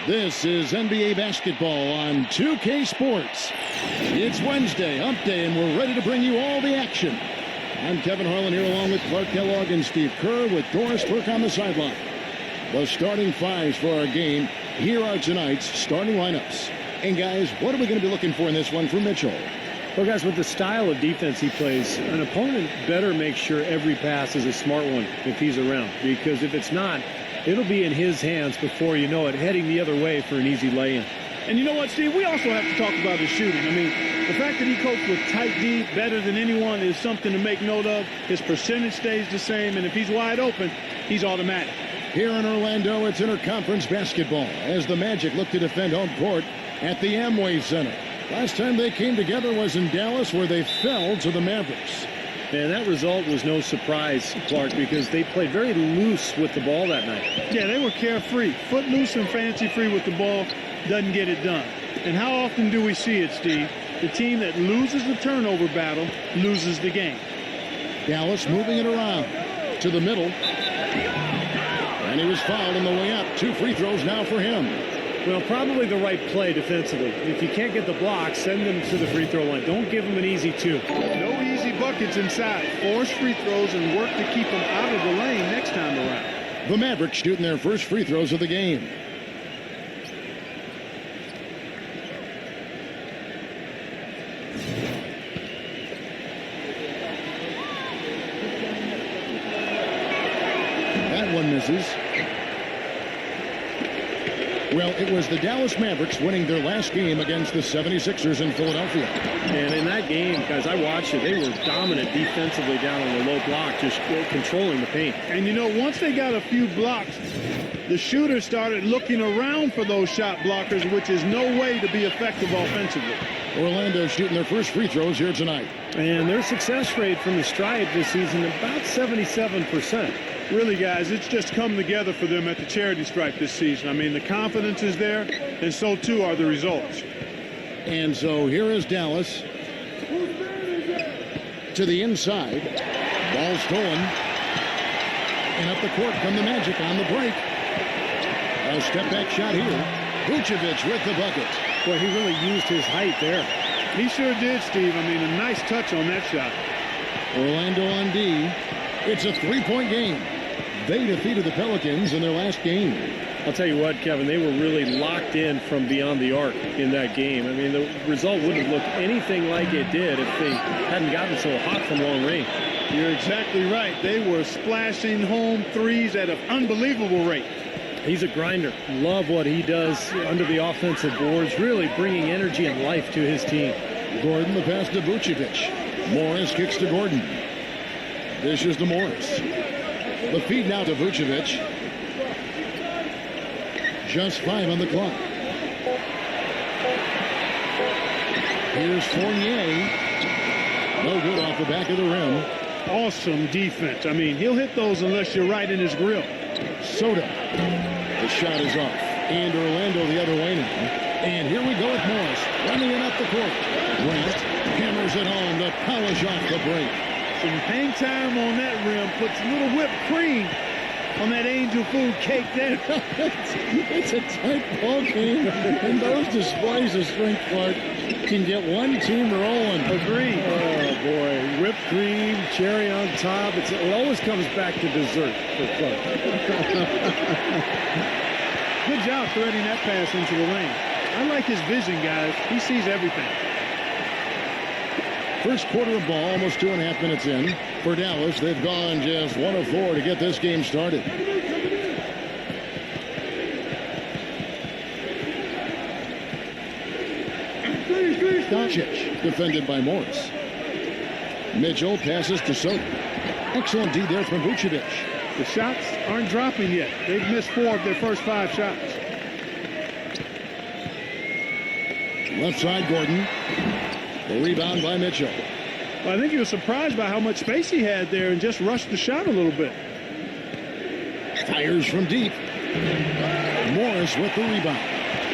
This is NBA basketball on 2K Sports. It's Wednesday, hump day, and we're ready to bring you all the action. I'm Kevin Harlan here along with Clark Kellogg and Steve Kerr with Doris Burke on the sideline. The starting fives for our game. Here are tonight's starting lineups. And guys, what are we going to be looking for in this one from Mitchell? Well, guys, with the style of defense he plays, an opponent better make sure every pass is a smart one if he's around. Because if it's not, it'll be in his hands before you know it, heading the other way for an easy lay-in. And you know what, Steve? We also have to talk about his shooting. I mean, the fact that he copes with tight D better than anyone is something to make note of. His percentage stays the same, and if he's wide open, he's automatic. Here in Orlando, it's interconference basketball as the Magic look to defend home court at the Amway Center. Last time they came together was in Dallas, where they fell to the Mavericks. And that result was no surprise, Clark, because they played very loose with the ball that night. Yeah, they were carefree. Footloose and fancy-free with the ball doesn't get it done. And how often do we see it, Steve? The team that loses the turnover battle loses the game. Dallas moving it around to the middle. And he was fouled on the way up. 2 free throws now for him. Well, probably the right play defensively. If you can't get the block, send them to the free throw line. Don't give them an easy 2. No easy buckets inside. Force free throws and work to keep them out of the lane next time around. The Mavericks shooting their first free throws of the game. That one misses. Well, it was the Dallas Mavericks winning their last game against the 76ers in Philadelphia. And in that game, guys, I watched it. They were dominant defensively down on the low block, just controlling the paint. And, you know, once they got a few blocks, the shooters started looking around for those shot blockers, which is no way to be effective offensively. Orlando shooting their first free throws here tonight. And their success rate from the stripe this season, about 77%. Really, guys, it's just come together for them at the charity stripe this season. I mean, the confidence is there, and so too are the results. And so here is Dallas to the inside. Ball stolen. And up the court come the Magic on the break. A step-back shot here. Vucevic with the bucket. Boy, he really used his height there. He sure did, Steve. I mean, a nice touch on that shot. Orlando on D. It's a 3-point game. They defeated the Pelicans in their last game. I'll tell you what, Kevin, they were really locked in from beyond the arc in that game. I mean, the result wouldn't have looked anything like it did if they hadn't gotten so hot from long range. You're exactly right. They were splashing home threes at an unbelievable rate. He's a grinder. Love what he does under the offensive boards, really bringing energy and life to his team. Gordon, the pass to Vucevic. Morris kicks to Gordon. Dishes to Morris. The feed now to Vucevic. Just 5 on the clock. Here's Fournier. No good off the back of the rim. Awesome defense. I mean, he'll hit those unless you're right in his grill. Soda. The shot is off. And Orlando the other way now. And here we go with Morris. Running it up the court. Grant hammers it home to polish off the break. Some hang time on that rim. Puts a little whipped cream on that angel food cake there. It's a tight ball game. And those displays of strength, Clark, can get one team rolling. Agreed. Oh, boy. Whipped cream, cherry on top. It always comes back to dessert for Clark. Good job threading that pass into the lane. I like his vision, guys. He sees everything. First quarter of ball, almost 2.5 minutes in. For Dallas, they've gone just 1 of 4 to get this game started. Doncic, defended by Morris. Mitchell passes to Soto. Excellent D there from Vucevic. The shots aren't dropping yet. They've missed 4 of their first 5 shots. Left side, Gordon. The rebound by Mitchell. Well, I think he was surprised by how much space he had there and just rushed the shot a little bit. Fires from deep. Morris with the rebound.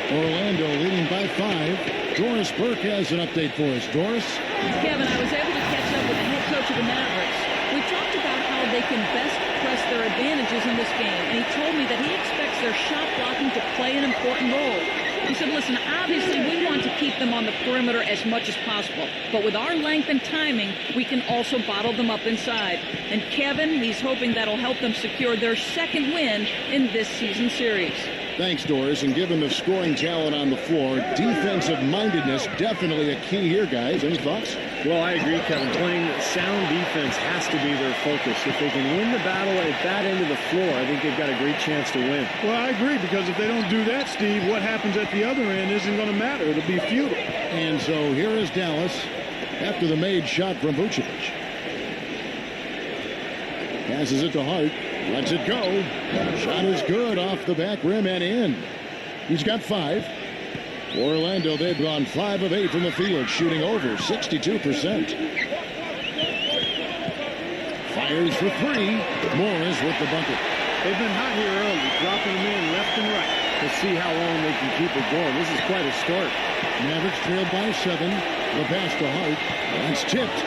Orlando leading by 5. Doris Burke has an update for us. Doris? Kevin, I was able to catch up with the head coach of the Mavericks. We talked about how they can best press their advantages in this game, and he told me that he expects their shot blocking to play an important role. He said, listen, obviously we want to keep them on the perimeter as much as possible, but with our length and timing, we can also bottle them up inside. And Kevin, he's hoping that'll help them secure their second win in this season series. Thanks, Doris. And given the scoring talent on the floor, defensive mindedness definitely a key here, guys. Any thoughts? Well, I agree, Kevin. Playing sound defense has to be their focus. If they can win the battle at that end of the floor, I think they've got a great chance to win. Well, I agree, because if they don't do that, Steve, what happens at the other end isn't going to matter. It'll be futile. And so here is Dallas after the made shot from Vucevic. Passes it to Hart. Lets it go. Shot is good off the back rim and in. He's got 5. For Orlando, they've gone 5 of 8 from the field, shooting over 62%. Fires for 3. Morris with the bucket. They've been hot here early, dropping them in left and right. We'll see how long they can keep it going. This is quite a start. Mavericks trailed by 7. The pass to Hart. That's tipped.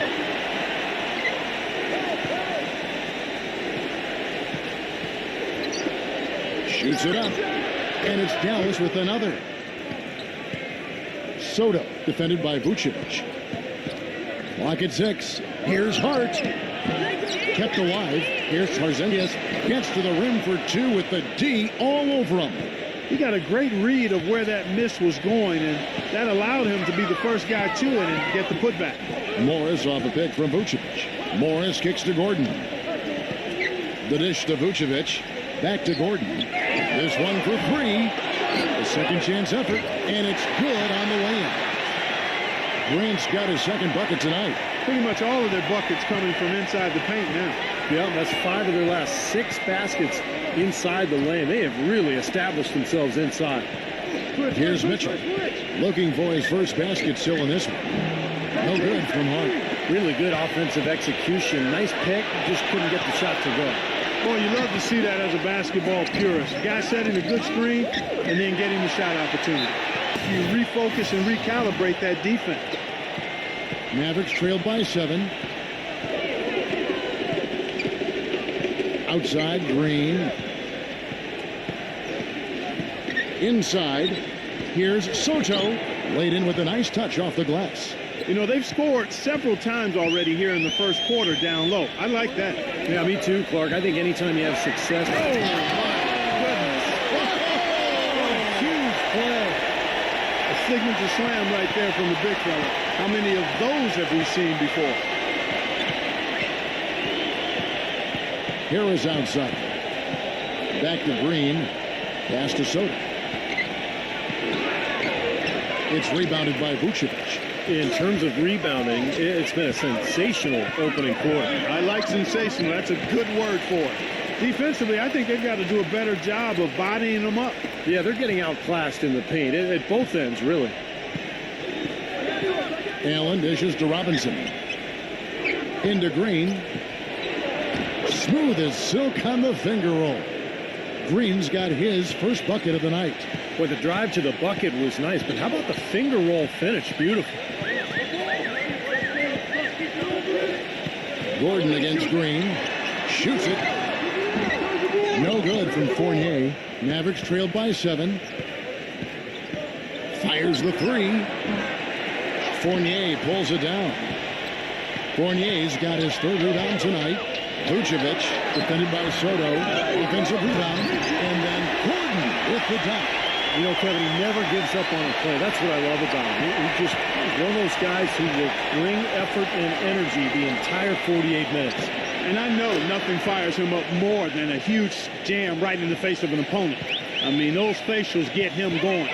Shoots it up. And it's Dallas with another. Soto defended by Vucevic. Clock at 6. Here's Hart. Kept alive. Here's Tarzanias. Gets to the rim for 2 with the D all over him. He got a great read of where that miss was going, and that allowed him to be the first guy to it and get the putback. Morris off a pick from Vucevic. Morris kicks to Gordon. The dish to Vucevic. Back to Gordon. This one for 3. A second chance effort, and it's good on the way-in. Grant's got his second bucket tonight. Pretty much all of their buckets coming from inside the paint now. Yeah, that's 5 of their last 6 baskets inside the lane. They have really established themselves inside. Here's Mitchell. Looking for his first basket still in this one. No good from Hart. Really good offensive execution. Nice pick, just couldn't get the shot to go. Boy, you love to see that as a basketball purist. Guy setting a good screen and then getting the shot opportunity. You refocus and recalibrate that defense. Mavericks trailed by 7. Outside, Green. Inside, here's Soto. Laid in with a nice touch off the glass. You know, they've scored several times already here in the first quarter down low. I like that. Yeah, me too, Clark. I think anytime you have success. Oh, my goodness. Huge play. A signature slam right there from the big fella. How many of those have we seen before? Harris outside. Back to Green. Pass to Soto. It's rebounded by Vucevic. In terms of rebounding, it's been a sensational opening quarter. I like sensational. That's a good word for it. Defensively, I think they've got to do a better job of bodying them up. Yeah, they're getting outclassed in the paint at both ends, really. Allen dishes to Robinson. Into Green. Smooth as silk on the finger roll. Green's got his first bucket of the night. Boy, the drive to the bucket was nice, but how about the finger roll finish? Beautiful. Gordon against Green. Shoots it. No good from Fournier. Mavericks trailed by 7. Fires the 3. Fournier pulls it down. Fournier's got his 3rd rebound tonight. Vucevic defended by Soto. Offensive rebound. And then Gordon with the dunk. You know, Kevin, he never gives up on a play. That's what I love about him. He's just one of those guys who will bring effort and energy the entire 48 minutes. And I know nothing fires him up more than a huge jam right in the face of an opponent. I mean, those facials get him going.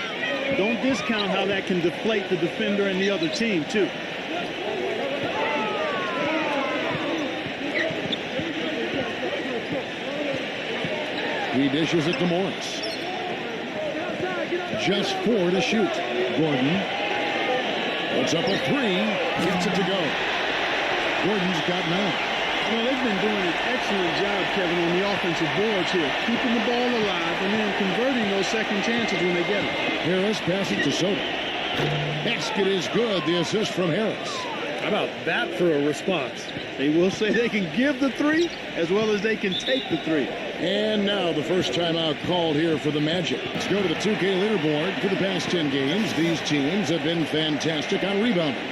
Don't discount how that can deflate the defender and the other team, too. He dishes it to Morris. Just 4 to shoot. Gordon puts up a 3. Gets it to go. Gordon's got 9. Well, they've been doing an excellent job, Kevin, on the offensive boards here. Keeping the ball alive and then converting those second chances when they get them. Harris passes to Soto. Basket is good. The assist from Harris. How about that for a response? They will say they can give the three as well as they can take the three. And now the first timeout called here for the Magic. Let's go to the 2K leaderboard. For the past 10 games, these teams have been fantastic on rebounding.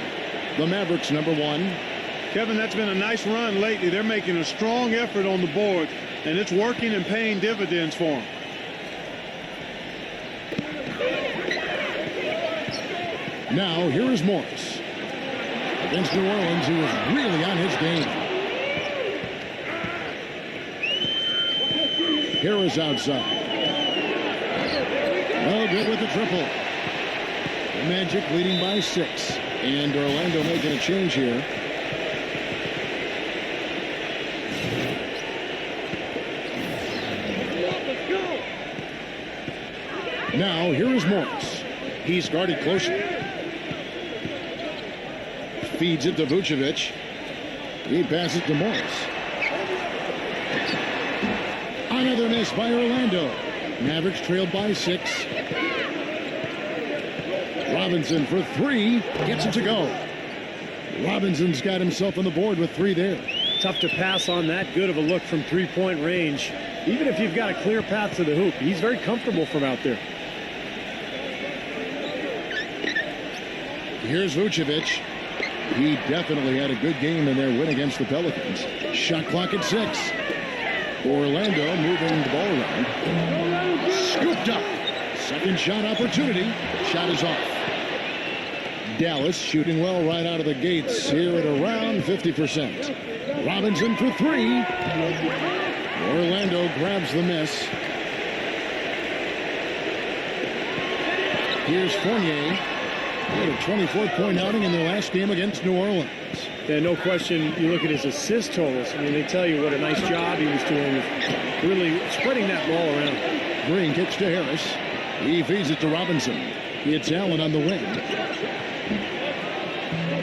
The Mavericks #1. Kevin, that's been a nice run lately. They're making a strong effort on the board, and it's working and paying dividends for them. Now, here is Morris. Against New Orleans, who is really on his game. Harris outside. No good with the triple. The Magic leading by 6. And Orlando making a change here. Now, here is Morris. He's guarded closely. Feeds it to Vucevic. He passes to Morris. Another miss by Orlando. Mavericks trailed by 6. Robinson for 3. Gets it to go. Robinson's got himself on the board with 3 there. Tough to pass on that good of a look from three-point range. Even if you've got a clear path to the hoop, he's very comfortable from out there. Here's Vucevic. He definitely had a good game in their win against the Pelicans. Shot clock at 6. Orlando moving the ball around. Scooped up. Second shot opportunity. Shot is off. Dallas shooting well right out of the gates here at around 50%. Robinson for 3. Orlando grabs the miss. Here's Fournier. He had a 24-point outing in their last game against New Orleans. Yeah, no question. You look at his assist totals. I mean, they tell you what a nice job he was doing with really spreading that ball around. Green kicks to Harris. He feeds it to Robinson. It's Allen on the wing.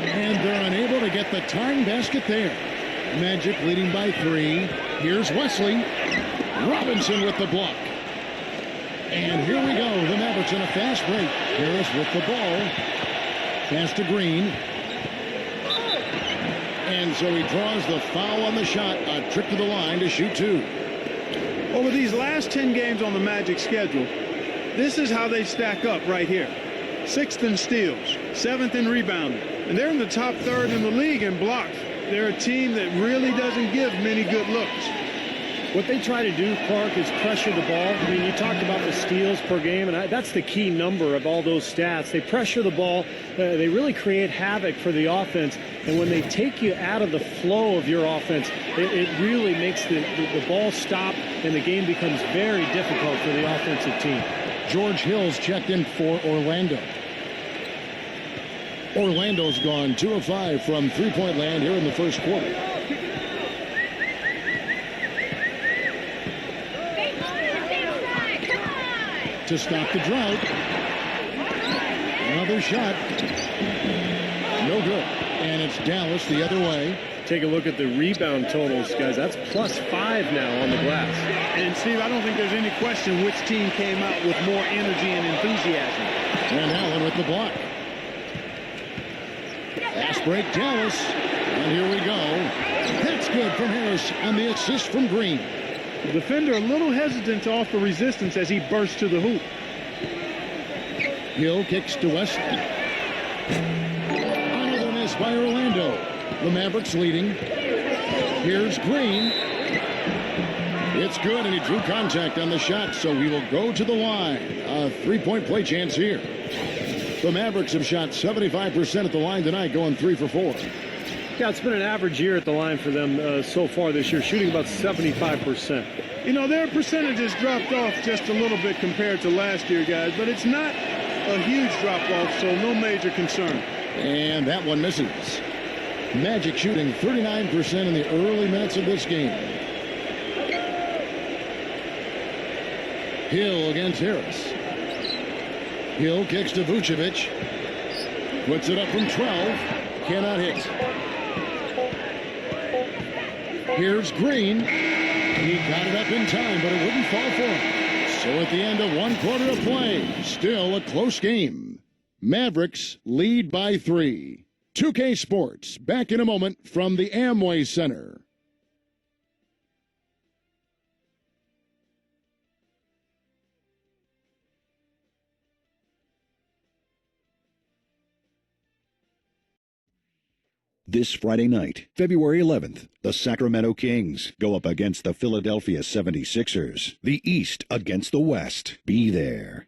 And they're unable to get the tying basket there. Magic leading by 3. Here's Wesley. Robinson with the block. And here we go. The Mavericks in a fast break. Harris with the ball. Pass to Green. And so he draws the foul on the shot. A trip to the line to shoot 2. Over these last 10 games on the Magic schedule, this is how they stack up right here. 6th in steals, 7th in rebounding. And they're in the top 3rd in the league in blocks. They're a team that really doesn't give many good looks. What they try to do, Clark, is pressure the ball. I mean, you talked about the steals per game, and that's the key number of all those stats. They pressure the ball. They really create havoc for the offense. And when they take you out of the flow of your offense, it really makes the ball stop, and the game becomes very difficult for the offensive team. George Hill's checked in for Orlando. Orlando's gone 2 of 5 from three-point land here in the first quarter. To stop the drought. Another shot. No good. And it's Dallas the other way. Take a look at the rebound totals, guys. That's +5 now on the glass. And, Steve, I don't think there's any question which team came out with more energy and enthusiasm. And Allen with the block. Fast break, Dallas. And here we go. That's good from Harris on the assist from Green. The defender a little hesitant to offer resistance as he bursts to the hoop. Hill kicks to West. Another miss by Orlando. The Mavericks leading. Here's Green. It's good, and he drew contact on the shot, so he will go to the line. A three-point play chance here. The Mavericks have shot 75% at the line tonight, going 3 for 4. Yeah, it's been an average year at the line for them so far this year, shooting about 75%. You know, their percentages dropped off just a little bit compared to last year, guys, but it's not a huge drop-off, so no major concern. And that one misses. Magic shooting 39% in the early minutes of this game. Hill against Harris. Hill kicks to Vucevic. Puts it up from 12. Cannot hit. Here's Green. He got it up in time, but it wouldn't fall for him. So at the end of 1 quarter of play, still a close game. Mavericks lead by 3. 2K Sports, back in a moment from the Amway Center. This Friday night, February 11th, the Sacramento Kings go up against the Philadelphia 76ers. The East against the West. Be there.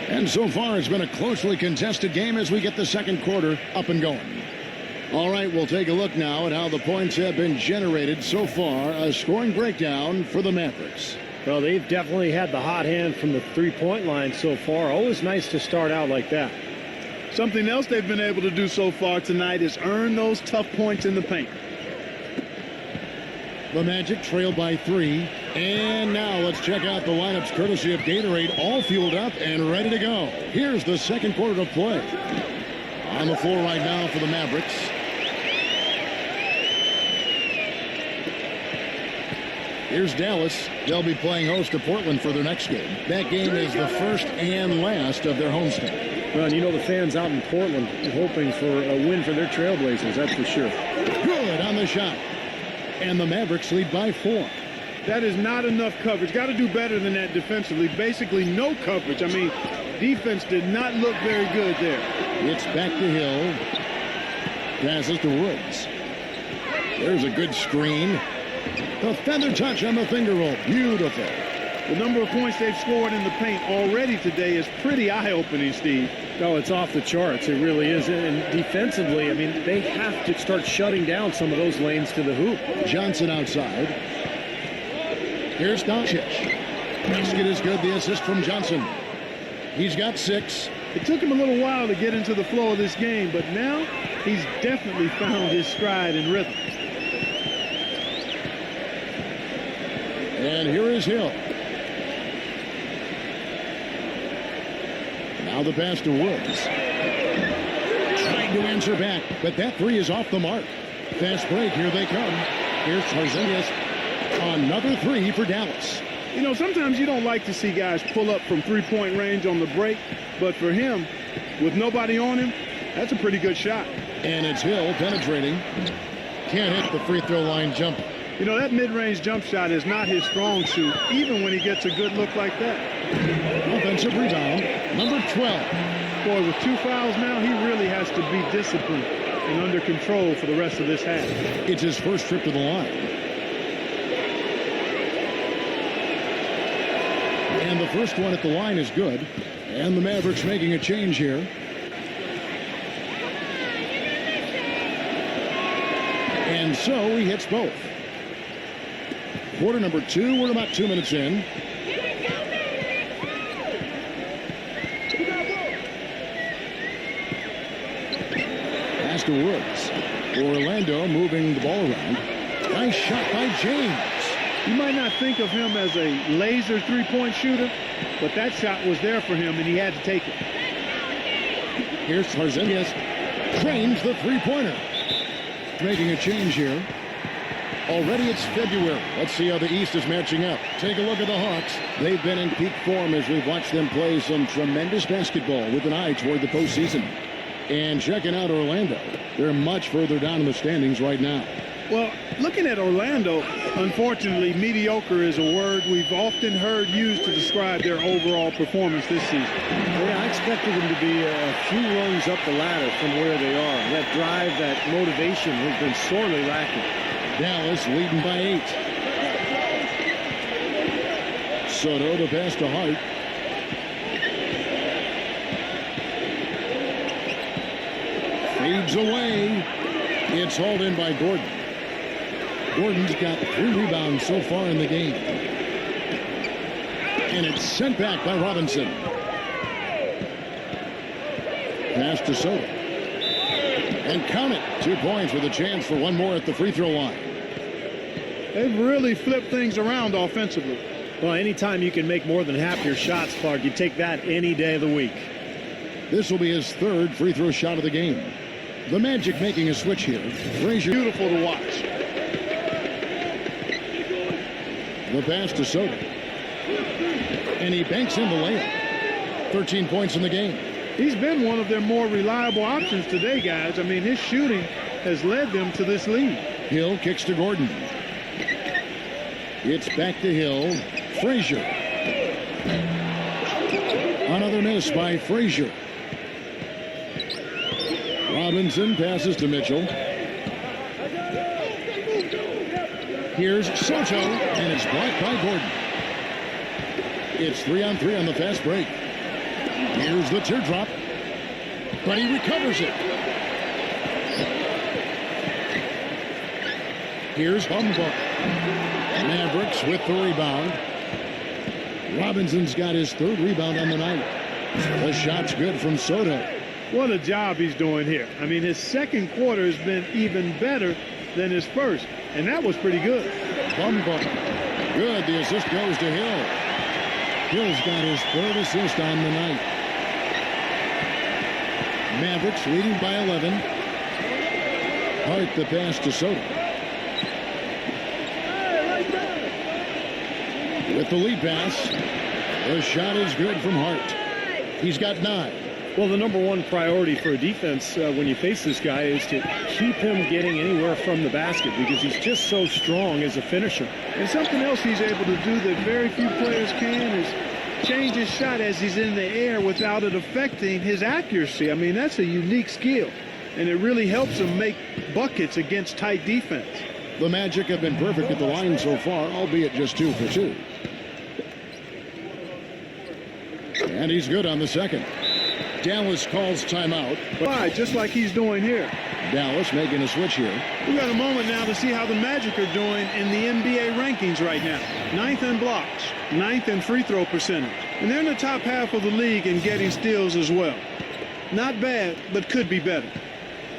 And so far, it's been a closely contested game as we get the second quarter up and going. All right, we'll take a look now at how the points have been generated so far. A scoring breakdown for the Mavericks. Well, they've definitely had the hot hand from the three-point line so far. Always nice to start out like that. Something else they've been able to do so far tonight is earn those tough points in the paint. The Magic trail by 3. And now let's check out the lineups courtesy of Gatorade, all fueled up and ready to go. Here's the second quarter of play. On the floor right now for the Mavericks. Here's Dallas. They'll be playing host to Portland for their next game. That game is the first and last of their homestand. Well, and you know the fans out in Portland are hoping for a win for their Trailblazers, that's for sure. Good on the shot. And the Mavericks lead by 4. That is not enough coverage. Got to do better than that defensively. Basically no coverage. I mean, defense did not look very good there. It's back to Hill. Passes to Woods. There's a good screen. The feather touch on the finger roll. Beautiful. The number of points they've scored in the paint already today is pretty eye-opening, Steve. No, it's off the charts. It really is. And defensively, I mean, they have to start shutting down some of those lanes to the hoop. Johnson outside. Here's Doncic. Basket is good. The assist from Johnson. He's got 6. It took him a little while to get into the flow of this game, but now he's definitely found his stride and rhythm. And here is Hill. Now the pass to Woods. Trying to answer back, but that 3 is off the mark. Fast break, here they come. Here's Porzingis. Another 3 for Dallas. You know, sometimes you don't like to see guys pull up from three-point range on the break, but for him, with nobody on him, that's a pretty good shot. And it's Hill penetrating. Can't hit the free throw line jump. You know, that mid-range jump shot is not his strong suit, even when he gets a good look like that. Offensive rebound, number 12. Boy, with 2 fouls now, he really has to be disciplined and under control for the rest of this half. It's his first trip to the line. And the first one at the line is good. And the Mavericks making a change here. And so he hits both. Quarter number 2, we're about 2 minutes in. Pass to Woods. Orlando moving the ball around. Nice shot by James. You might not think of him as a laser three-point shooter, but that shot was there for him, and he had to take it. Here's Porzingis. Trains the three-pointer. Making a change here. Already it's February. Let's see how the East is matching up. Take a look at the Hawks. They've been in peak form as we've watched them play some tremendous basketball with an eye toward the postseason. And checking out Orlando, they're much further down in the standings right now. Well, looking at Orlando, unfortunately, mediocre is a word we've often heard used to describe their overall performance this season. Yeah, I expected them to be a few rungs up the ladder from where they are. That drive, that motivation has been sorely lacking. Dallas leading by 8. Soto to pass to Hart. Fades away. It's hauled in by Gordon. Gordon's got 3 rebounds so far in the game. And it's sent back by Robinson. Pass to Soto. And count it. 2 points with a chance for one more at the free throw line. They've really flipped things around offensively. Well, anytime you can make more than half your shots, Clark, you take that any day of the week. This will be his 3rd free throw shot of the game. The Magic making a switch here. Frazier. Beautiful to watch. The pass to Soto. And he banks in the layup. 13 points in the game. He's been one of their more reliable options today, guys. I mean, his shooting has led them to this lead. Hill kicks to Gordon. It's back to Hill. Frazier. Another miss by Frazier. Robinson passes to Mitchell. Here's Soto, and it's blocked by Gordon. It's 3-on-3 on the fast break. Here's the teardrop, but he recovers it. Here's Humboldt. Mavericks with the rebound. Robinson's got his third rebound on the night. The shot's good from Soto. What a job he's doing here. I mean, his second quarter has been even better than his first, and that was pretty good. Humboldt. Good. The assist goes to Hill. Hill's got his third assist on the night. Mavericks leading by 11. Hart the pass to Soto. With the lead pass, the shot is good from Hart. He's got 9. Well, the number one priority for a defense when you face this guy is to keep him getting anywhere from the basket because he's just so strong as a finisher. And something else he's able to do that very few players can is change his shot as he's in the air without it affecting his accuracy. I mean, that's a unique skill, and it really helps him make buckets against tight defense. The Magic have been perfect at the line so far, albeit just 2 for 2. And he's good on the second. Dallas calls timeout. Why? Just like he's doing here. Dallas making a switch here. We got a moment now to see how the Magic are doing in the NBA rankings right now. 9th in blocks, 9th in free throw percentage. And they're in the top half of the league in getting steals as well. Not bad, but could be better.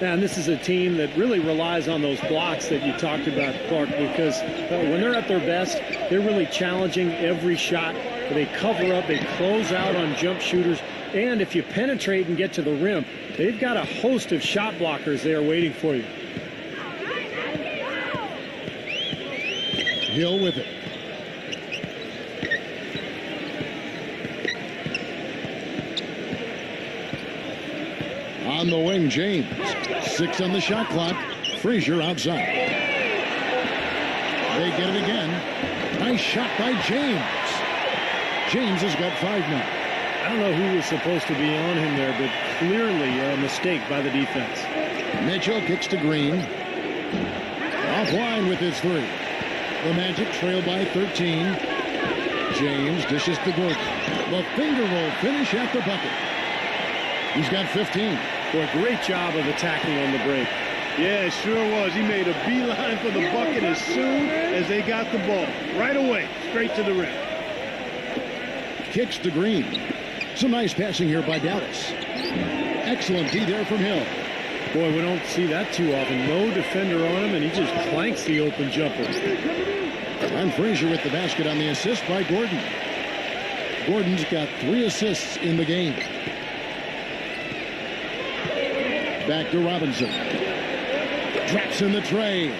And this is a team that really relies on those blocks that you talked about, Clark, because when they're at their best, they're really challenging every shot. They cover up, they close out on jump shooters, and if you penetrate and get to the rim, they've got a host of shot blockers there waiting for you. Hill with it. On the wing, James. 6 on the shot clock. Frazier outside. They get it again. Nice shot by James. James has got 5 now. I don't know who was supposed to be on him there, but clearly a mistake by the defense. Mitchell kicks to Green. Offline with his 3. The Magic trail by 13. James dishes to Gordon. The finger roll finish at the bucket. He's got 15. Boy, great job of attacking on the break. Yeah, it sure was. He made a beeline for the bucket as soon as they got the ball. Right away, straight to the rim. Kicks to Green. Some nice passing here by Dallas. Excellent D there from Hill. Boy, we don't see that too often. No defender on him, and he just clanks the open jumper. And Frazier with the basket on the assist by Gordon. Gordon's got 3 assists in the game. Back to Robinson. Drops in the tray.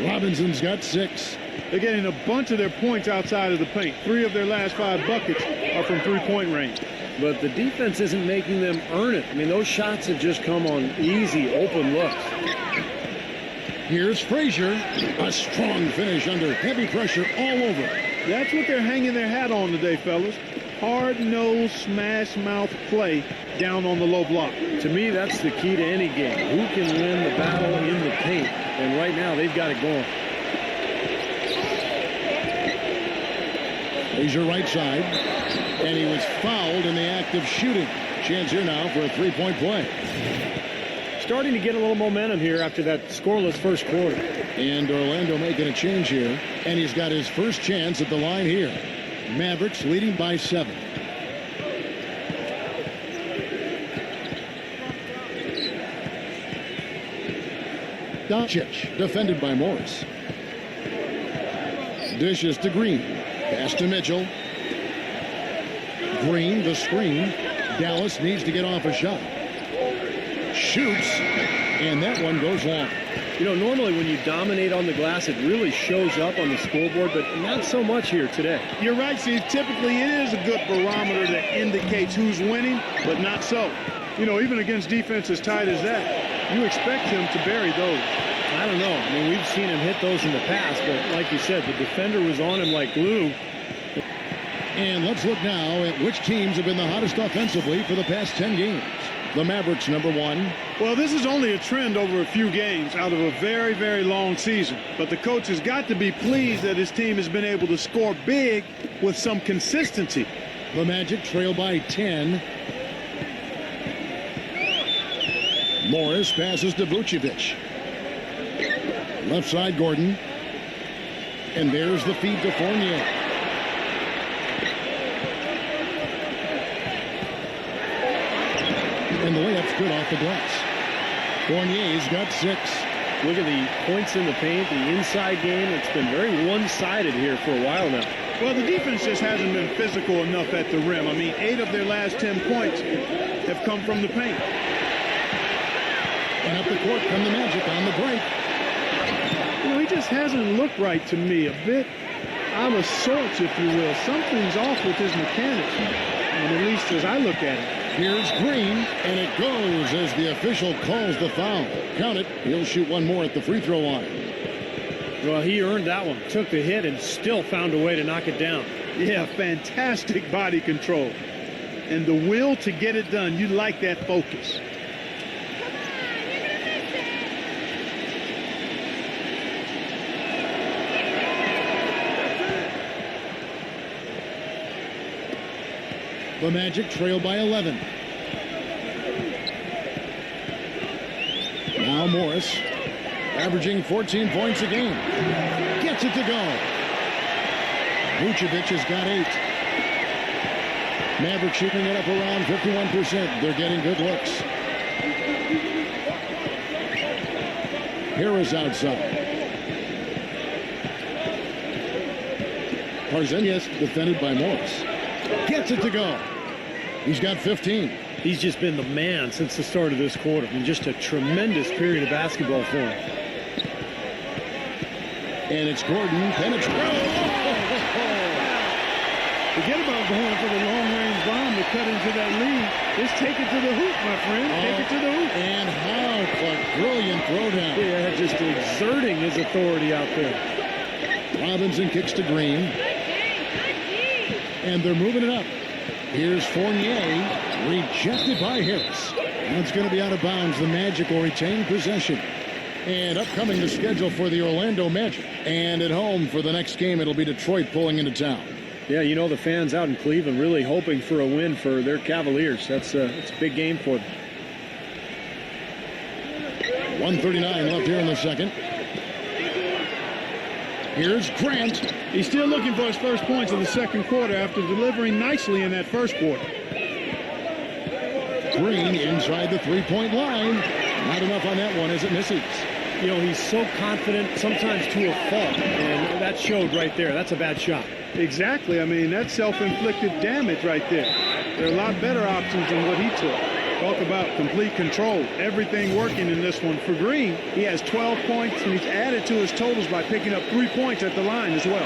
Robinson's got 6. They're getting a bunch of their points outside of the paint. 3 of their last 5 buckets are from three-point range. But the defense isn't making them earn it. I mean, those shots have just come on easy, open looks. Here's Frazier. A strong finish under heavy pressure all over. That's what they're hanging their hat on today, fellas. Hard-nosed, smash-mouth play down on the low block. To me, that's the key to any game. Who can win the battle in the paint? And right now, they've got it going. Frazier right side. And he was fouled in the act of shooting. Chance here now for a 3-point play. Starting to get a little momentum here after that scoreless first quarter. And Orlando making a change here. And he's got his first chance at the line here. Mavericks leading by 7. Doncic defended by Morris. Dishes to Green. Pass to Mitchell. Green, the screen. Dallas needs to get off a shot. Shoots, and that one goes long. You know, normally when you dominate on the glass, it really shows up on the scoreboard, but not so much here today. You're right, Steve. Typically, it is a good barometer that indicates who's winning, but not so. You know, even against defense as tight as that, you expect him to bury those. I don't know. I mean, we've seen him hit those in the past, but like you said, the defender was on him like glue. And let's look now at which teams have been the hottest offensively for the past 10 games. The Mavericks, number 1. Well, this is only a trend over a few games out of a very, very long season. But the coach has got to be pleased that his team has been able to score big with some consistency. The Magic trail by 10. Morris passes to Vucevic. Left side, Gordon. And there's the feed to Fournier. And the layup's good off the glass. Fournier's got 6. Look at the points in the paint, the inside game. It's been very one-sided here for a while now. Well, the defense just hasn't been physical enough at the rim. I mean, 8 of their last 10 points have come from the paint. And up the court come the Magic on the break. You know, he just hasn't looked right to me. A bit out of sorts, if you will. Something's off with his mechanics, and at least as I look at it. Here's Green, and it goes as the official calls the foul. Count it. He'll shoot one more at the free throw line. Well, he earned that one. Took the hit and still found a way to knock it down. Yeah, fantastic body control. And the will to get it done. You like that focus. The Magic trail by 11. Now Morris, averaging 14 points a game. Gets it to go. Vucevic has got 8. Mavericks shooting it up around 51%. They're getting good looks. Harris outside. Porzingis defended by Morris. Gets it to go. He's got 15. He's just been the man since the start of this quarter. And just a tremendous period of basketball for him. And it's Gordon penetrating. Forget about going for the long-range bomb to cut into that lead. Just take it to the hoop, my friend. Take it to the hoop. And how a brilliant throwdown. Yeah, just exerting his authority out there. Robinson kicks to Green. And they're moving it up. Here's Fournier, rejected by Harris. That's going to be out of bounds. The Magic will retain possession. And upcoming the schedule for the Orlando Magic. And at home for the next game, it'll be Detroit pulling into town. Yeah, you know, the fans out in Cleveland really hoping for a win for their Cavaliers. It's a big game for them. 1:39 left here in the second. Here's Grant. He's still looking for his first points in the second quarter after delivering nicely in that first quarter. Green inside the three-point line. Not enough on that one as it misses. You know, he's so confident, sometimes to a fault, and that showed right there. That's a bad shot. Exactly. I mean, that's self-inflicted damage right there. There are a lot better options than what he took. Talk about complete control. Everything working in this one. For Green, he has 12 points, and he's added to his totals by picking up 3 points at the line as well.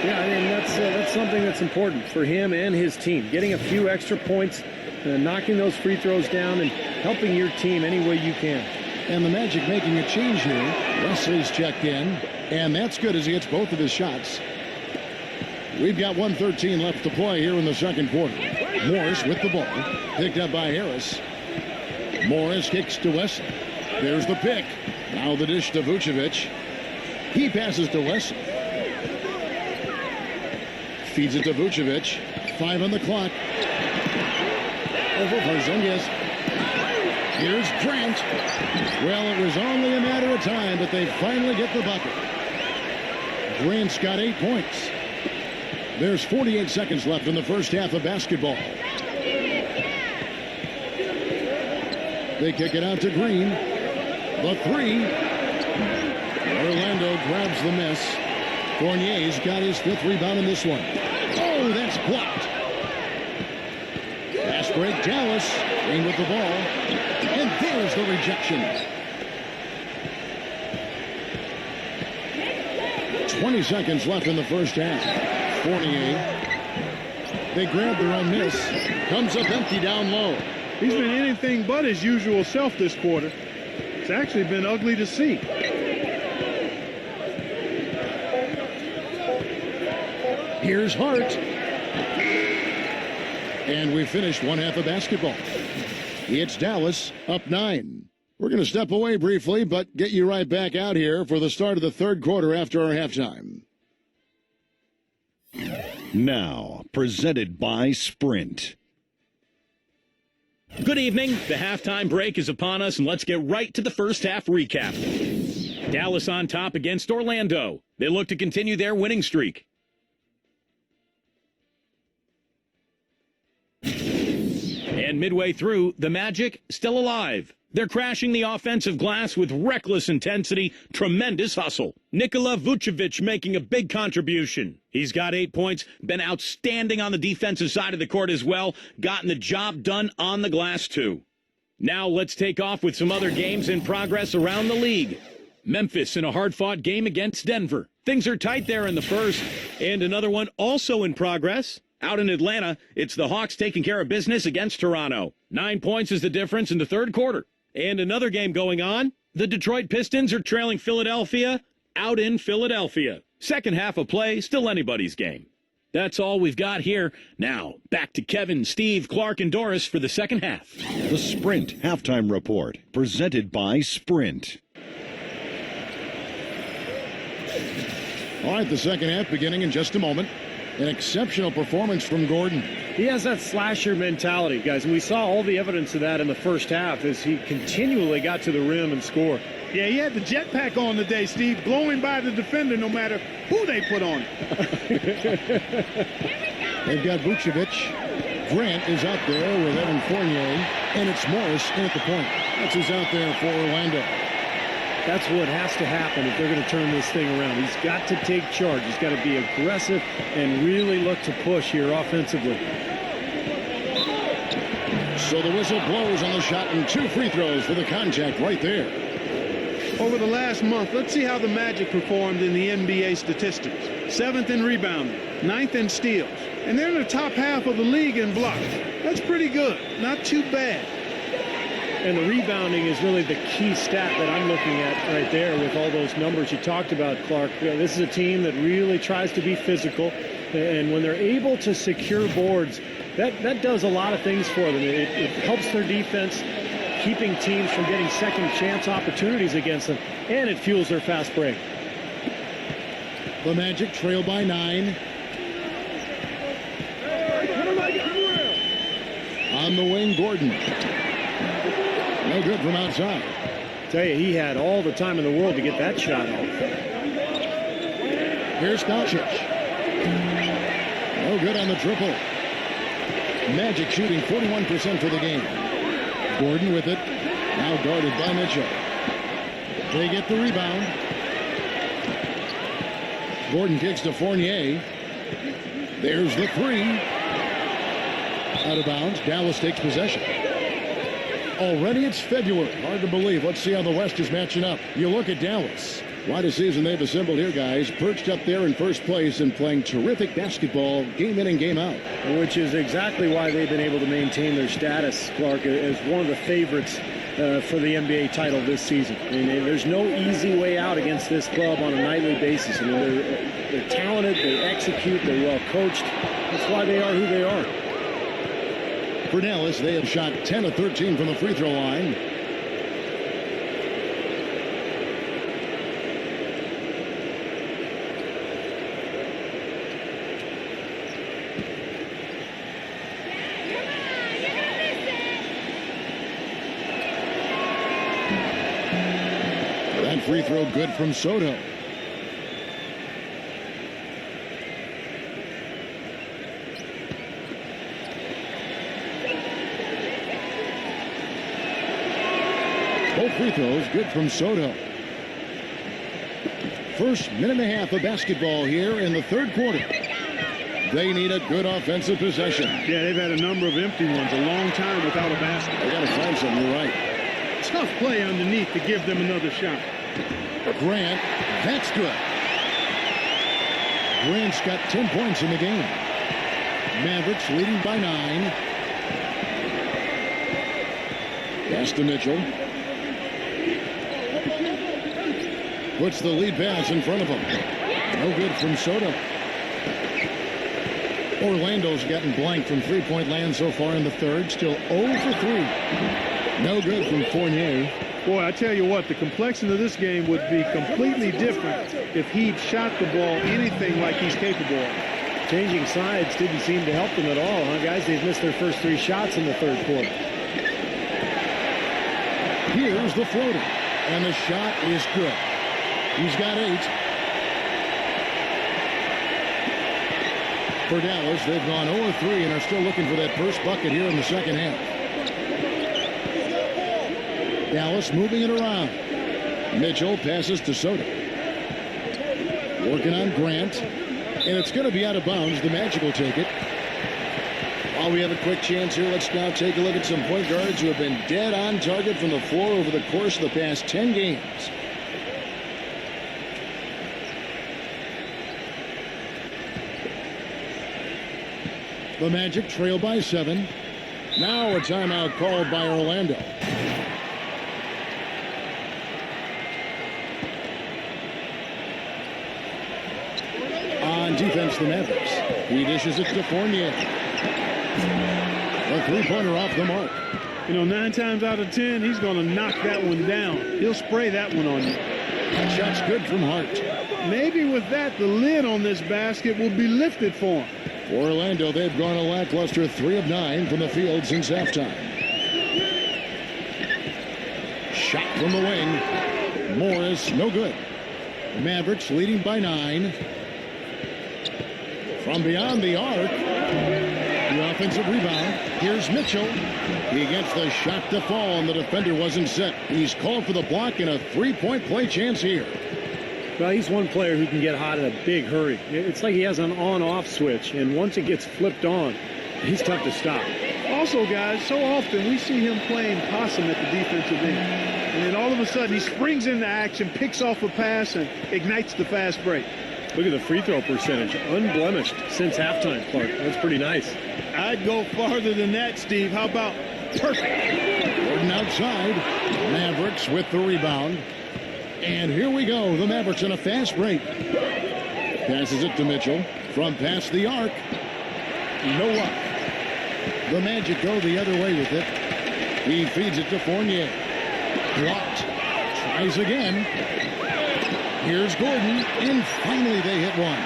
Yeah, and that's something that's important for him and his team. Getting a few extra points, knocking those free throws down, and helping your team any way you can. And the Magic making a change here. Wesley's checked in, and that's good as he hits both of his shots. We've got 1:13 left to play here in the second quarter. Morris with the ball, picked up by Harris. Morris kicks to Wesley. There's the pick. Now the dish to Vucevic. He passes to Wesley. Feeds it to Vucevic. 5 on the clock. Over Porzingis. Here's Grant. Well, it was only a matter of time, but they finally get the bucket. Grant's got 8 points. There's 48 seconds left in the first half of basketball. They kick it out to Green. The 3. Orlando grabs the miss. Fournier's got his 5th rebound in this one. Oh, that's blocked. Fast break, Dallas. Green with the ball. And there's the rejection. 20 seconds left in the first half. Fournier. They grab their own miss. Comes up empty down low. He's been anything but his usual self this quarter. It's actually been ugly to see. Here's Hart. And we finished one half of basketball. It's Dallas up 9. We're going to step away briefly, but get you right back out here for the start of the third quarter after our halftime. Now, presented by Sprint. Good evening. The halftime break is upon us, and let's get right to the first half recap. Dallas on top against Orlando. They look to continue their winning streak. And midway through, the Magic still alive. They're crashing the offensive glass with reckless intensity, tremendous hustle. Nikola Vucevic making a big contribution. He's got 8 points, been outstanding on the defensive side of the court as well, gotten the job done on the glass too. Now let's take off with some other games in progress around the league. Memphis in a hard-fought game against Denver. Things are tight there in the first, and another one also in progress. Out in Atlanta, it's the Hawks taking care of business against Toronto. 9 points is the difference in the third quarter. And another game going on. The Detroit Pistons are trailing Philadelphia out in Philadelphia. Second half of play, still anybody's game. That's all we've got here. Now, back to Kevin, Steve, Clark, and Doris for the second half. The Sprint Halftime Report, presented by Sprint. All right, the second half beginning in just a moment. An exceptional performance from Gordon. He has that slasher mentality, guys, and we saw all the evidence of that in the first half as he continually got to the rim and scored. Yeah, he had the jetpack on today, Steve, blowing by the defender no matter who they put on it. They've got Vucevic. Grant is out there with Evan Fournier, and it's Morris in at the point. That's who's out there for Orlando. That's what has to happen if they're going to turn this thing around. He's got to take charge. He's got to be aggressive and really look to push here offensively. So the whistle blows on the shot and 2 free throws for the contact right there. Over the last month, let's see how the Magic performed in the NBA statistics. 7th in rebounding, 9th in steals, and they're in the top half of the league in blocks. That's pretty good. Not too bad. And the rebounding is really the key stat that I'm looking at right there with all those numbers you talked about, Clark. This is a team that really tries to be physical, and when they're able to secure boards, that does a lot of things for them. It helps their defense, keeping teams from getting second chance opportunities against them, and it fuels their fast break. The Magic trail by 9. On the wing, Gordon. No good from outside. Tell you, he had all the time in the world to get that shot off. Here's Kalcic. No good on the triple. Magic shooting 41% for the game. Gordon with it. Now guarded by Mitchell. They get the rebound. Gordon kicks to Fournier. There's the 3. Out of bounds. Dallas takes possession. Already it's February. Hard to believe. Let's see how the West is matching up. You look at Dallas. Quite a season they've assembled here, guys. Perched up there in first place and playing terrific basketball game in and game out. Which is exactly why they've been able to maintain their status, Clark, as one of the favorites for the NBA title this season. I mean, there's no easy way out against this club on a nightly basis. I mean, they're talented, they execute, they're well coached. That's why they are who they are. For Dallas, they have shot 10 of 13 from the free throw line. That free throw good from Soto. Both free throws good from Soto. First minute and a half of basketball here in the third quarter. They need a good offensive possession. Yeah, they've had a number of empty ones, a long time without a basket. They got to find something, you're right. Tough play underneath to give them another shot. Grant, that's good. Grant's got 10 points in the game. Mavericks leading by 9. Pass to Mitchell. Puts the lead pass in front of him. No good from Soto. Orlando's gotten blanked from three-point land so far in the third. Still 0 for 3. No good from Fournier. Boy, I tell you what, the complexion of this game would be completely different if he'd shot the ball anything like he's capable of. Changing sides didn't seem to help them at all, huh, guys? They've missed their first 3 shots in the third quarter. Here's the floater, and the shot is good. He's got 8. For Dallas, they've gone 0-3 and are still looking for that first bucket here in the second half. Dallas moving it around. Mitchell passes to Soto. Working on Grant. And it's going to be out of bounds. The Magic will take it. While we have a quick chance here, let's now take a look at some point guards who have been dead on target from the floor over the course of the past 10 games. The Magic trail by 7. Now a timeout called by Orlando. On defense, the Mavericks. He dishes it to Fournier. A three-pointer off the mark. You know, 9 times out of 10, he's going to knock that one down. He'll spray that one on you. That shot's good from Hart. Maybe with that, the lid on this basket will be lifted for him. For Orlando, they've gone a lackluster 3 of 9 from the field since halftime. Shot from the wing. Morris, no good. Mavericks leading by 9. From beyond the arc, the offensive rebound. Here's Mitchell. He gets the shot to fall, and the defender wasn't set. He's called for the block and a three-point play chance here. Well, he's one player who can get hot in a big hurry. It's like he has an on-off switch, and once it gets flipped on, he's tough to stop. Also, guys, so often we see him playing possum at the defensive end. And then all of a sudden, he springs into action, picks off a pass, and ignites the fast break. Look at the free throw percentage. Unblemished since halftime, Clark. That's pretty nice. I'd go farther than that, Steve. How about perfect? Gordon outside. Mavericks with the rebound. And here we go. The Mavericks in a fast break. Passes it to Mitchell from past the arc. No luck. The Magic go the other way with it. He feeds it to Fournier. Blocked. Tries again. Here's Gordon, and finally they hit one.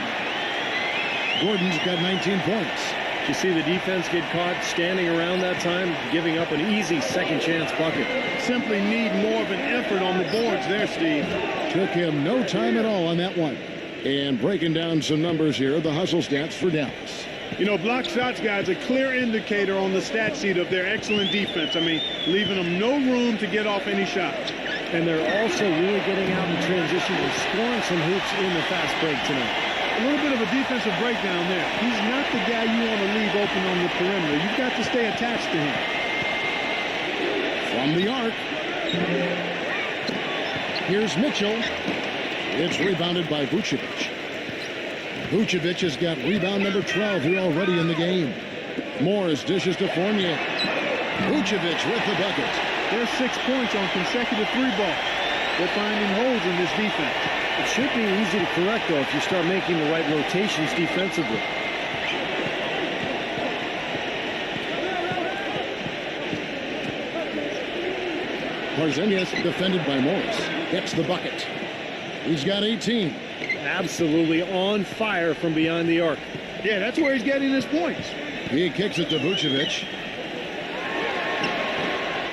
Gordon's got 19 points. You see the defense get caught standing around that time, giving up an easy second chance bucket. Simply need more of an effort on the boards there, Steve. Took him no time at all on that one. And breaking down some numbers here, the hustle stats for Dallas. You know, block shots, guys, a clear indicator on the stat sheet of their excellent defense. I mean, leaving them no room to get off any shots. And they're also really getting out in transition and scoring some hoops in the fast break tonight. A little bit of a defensive breakdown there. He's not the guy you want to leave open on the perimeter. You've got to stay attached to him. From the arc. Here's Mitchell. It's rebounded by Vucevic. Vucevic has got rebound number 12 here already in the game. Morris dishes to Fournier. Vucevic with the bucket. There's 6 points on consecutive 3-ball. They're finding holes in this defense. It should be easy to correct, though, if you start making the right rotations defensively. Porzingis defended by Morris. Gets the bucket. He's got 18. Absolutely on fire from beyond the arc. Yeah, that's where he's getting his points. He kicks it to Vucevic.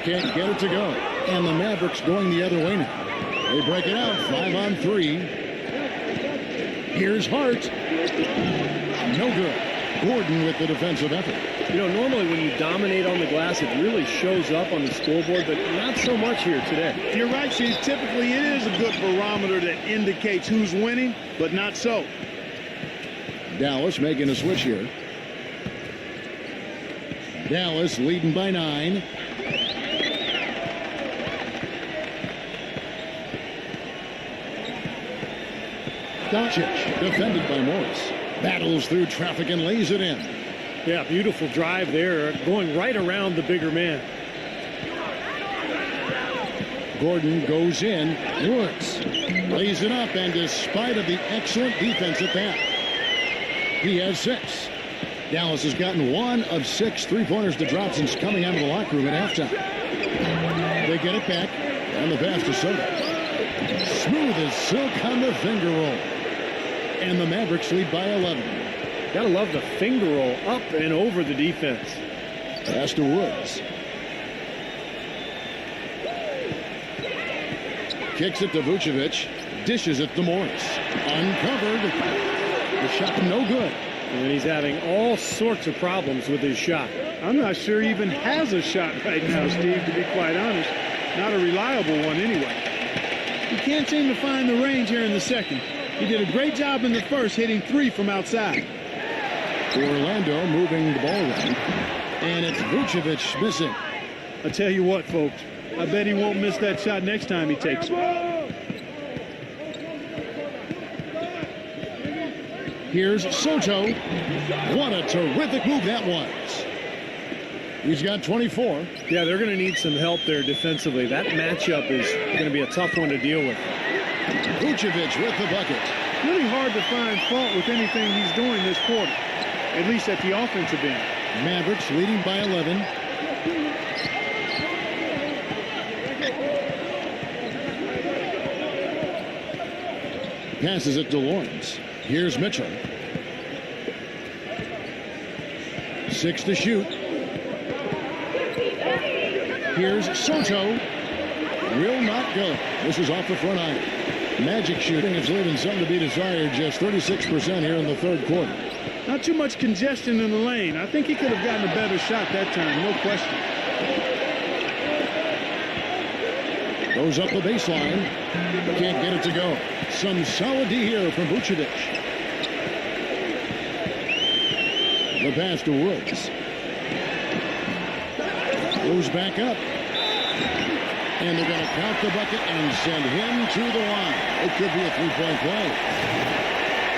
Can't get it to go. And the Mavericks going the other way now. They break it out, 5 on 3. Here's Hart. No good. Gordon with the defensive effort. You know, normally when you dominate on the glass, it really shows up on the scoreboard, but not so much here today. You're right, Steve. Typically, it is a good barometer that indicates who's winning, but not so. Dallas making a switch here. Dallas leading by 9. Doncic, defended by Morris. Battles through traffic and lays it in. Yeah, beautiful drive there, going right around the bigger man. Gordon goes in. Woods lays it up, and despite of the excellent defense at that, he has 6. Dallas has gotten 1 of 6 three-pointers to drop since coming out of the locker room at halftime. They get it back, and the pass to Soto. Smooth as silk on the finger roll. And the Mavericks lead by 11. Gotta love the finger roll up and over the defense. Pass to Woods. Kicks it to Vucevic. Dishes it to Morris. Uncovered. The shot no good. And he's having all sorts of problems with his shot. I'm not sure he even has a shot right now, Steve, to be quite honest. Not a reliable one anyway. He can't seem to find the range here in the second. He did a great job in the first, hitting 3 from outside. Orlando moving the ball around. And it's Vucevic missing. I tell you what, folks. I bet he won't miss that shot next time he takes it. Here's Soto. What a terrific move that was. He's got 24. Yeah, they're going to need some help there defensively. That matchup is going to be a tough one to deal with. Vucevic with the bucket. Really hard to find fault with anything he's doing this quarter, at least at the offensive end. Mavericks leading by 11. Passes it to Lawrence. Here's Mitchell. 6 to shoot. Here's Soto. Will not go. This is off the front iron. Magic shooting is leaving something to be desired. Just 36% here in the third quarter. Not too much congestion in the lane. I think he could have gotten a better shot that time, no question. Goes up the baseline. Can't get it to go. Some solid D here from Vucevic. The pass to Woods. Goes back up. And they're going to count the bucket and send him to the line. It could be a three-point play.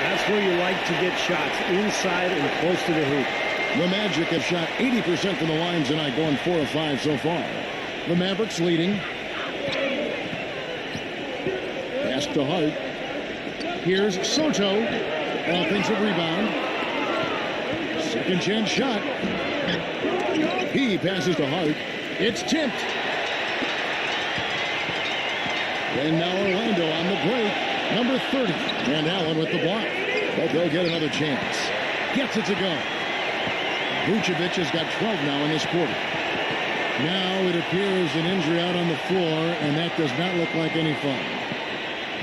That's where you like to get shots, inside and close to the hoop. The Magic have shot 80% from the line tonight, going 4 of 5 so far. The Mavericks leading. Pass to Hart. Here's Soto. Offensive rebound. Second chance shot. He passes to Hart. It's tipped. And now Orlando on the break. Number 30. And Allen with the block. But they'll get another chance. Gets it to go. Vucevic has got 12 now in this quarter. Now it appears an injury out on the floor, and that does not look like any fun.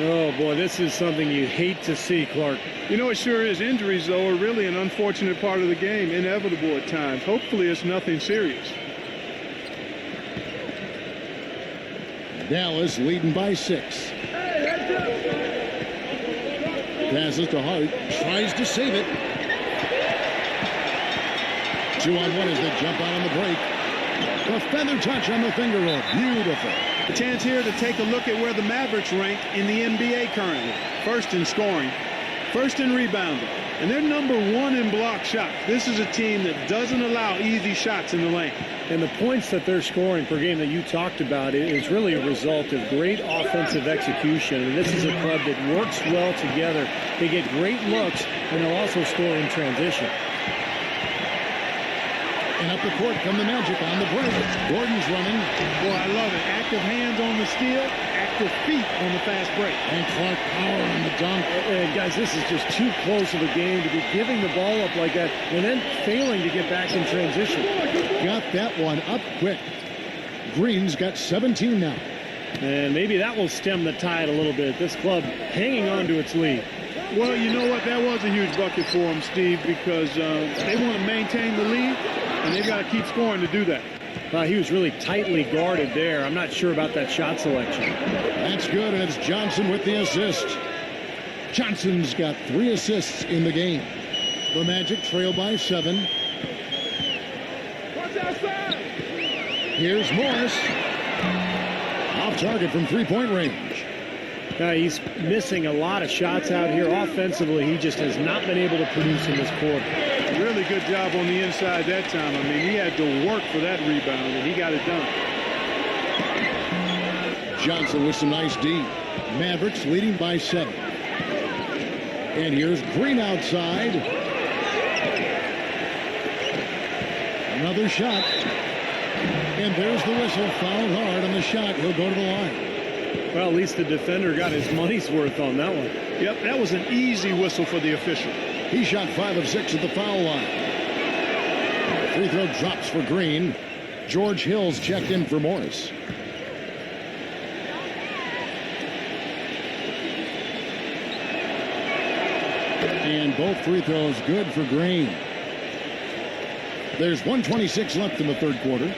Oh, boy, this is something you hate to see, Clark. You know, it sure is. Injuries, though, are really an unfortunate part of the game, inevitable at times. Hopefully it's nothing serious. Dallas leading by 6. Passes to Hart. Tries to save it. 2-on-1 as they jump out on the break. A feather touch on the finger roll. Beautiful. A chance here to take a look at where the Mavericks rank in the NBA currently. First in scoring, first in rebounding, and they're number 1 in block shots. This is a team that doesn't allow easy shots in the lane. And the points that they're scoring per game that you talked about is really a result of great offensive execution. And this is a club that works well together. They get great looks, and they'll also score in transition. And up the court come the Magic on the break. Gordon's running. Boy, I love it. Active hands on the steal, active feet on the fast break. And Clark power on the dunk. And guys, this is just too close of a game to be giving the ball up like that and then failing to get back in transition. Got that one up quick. Green's got 17 now. And maybe that will stem the tide a little bit. This club hanging on to its lead. Well, you know what? That was a huge bucket for them, Steve, because they want to maintain the lead, and they've got to keep scoring to do that. He was really tightly guarded there. I'm not sure about that shot selection. That's good, and it's Johnson with the assist. Johnson's got 3 assists in the game. The Magic trail by 7. Here's Morris. Off target from three-point range. He's missing a lot of shots out here. Offensively, he just has not been able to produce in this quarter. Really good job on the inside that time. I mean, he had to work for that rebound, and he got it done. Johnson with some nice D. Mavericks leading by 7. And here's Green outside. Another shot. And there's the whistle. Fouled hard on the shot. He'll go to the line. Well, at least the defender got his money's worth on that one. Yep, that was an easy whistle for the official. He shot 5 of 6 at the foul line. Free throw drops for Green. George Hill's checked in for Morris. And both free throws good for Green. There's 1:26 left in the third quarter.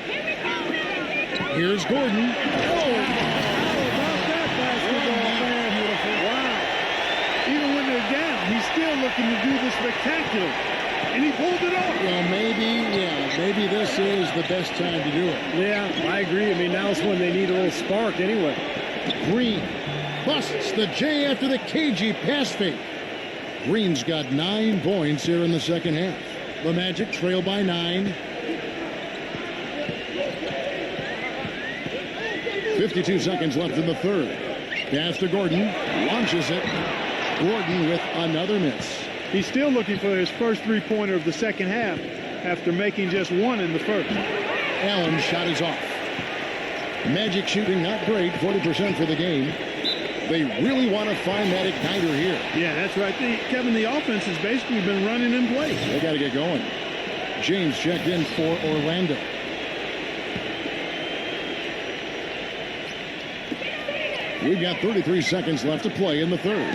Here's Gordon. How about that basketball, man? Wow. Even when they're down, he's still looking to do the spectacular. And he pulled it off. Well, maybe this is the best time to do it. Yeah, I agree. I mean, now's when they need a little spark anyway. Green busts the J after the cagey pass fake. Green's got 9 points here in the second half. The Magic trail by 9. 52 seconds left in the third. Pass to Gordon. Launches it. Gordon with another miss. He's still looking for his first three-pointer of the second half after making just 1 in the first. Allen's shot is off. Magic shooting not great, 40% for the game. They really want to find that igniter here. Yeah, that's right. Kevin, the offense has basically been running in place. They got to get going. James checked in for Orlando. We've got 33 seconds left to play in the third.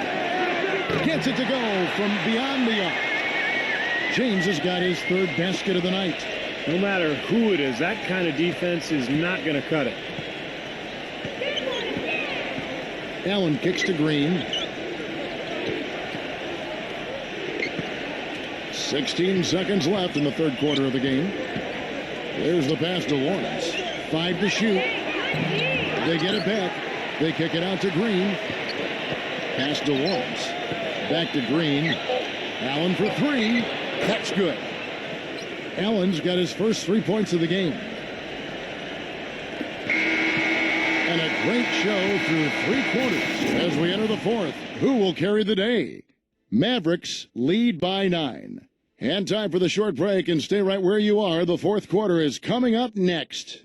Gets it to go from beyond the arc. James has got his third basket of the night. No matter who it is, that kind of defense is not going to cut it. Allen kicks to Green. 16 seconds left in the third quarter of the game. There's the pass to Lawrence. 5 to shoot. They get it back. They kick it out to Green. Pass to Lawrence. Back to Green. Allen for 3. That's good. Allen's got his first 3 points of the game. And a great show through 3 quarters as we enter the fourth. Who will carry the day? Mavericks lead by 9. And time for the short break, and stay right where you are. The fourth quarter is coming up next.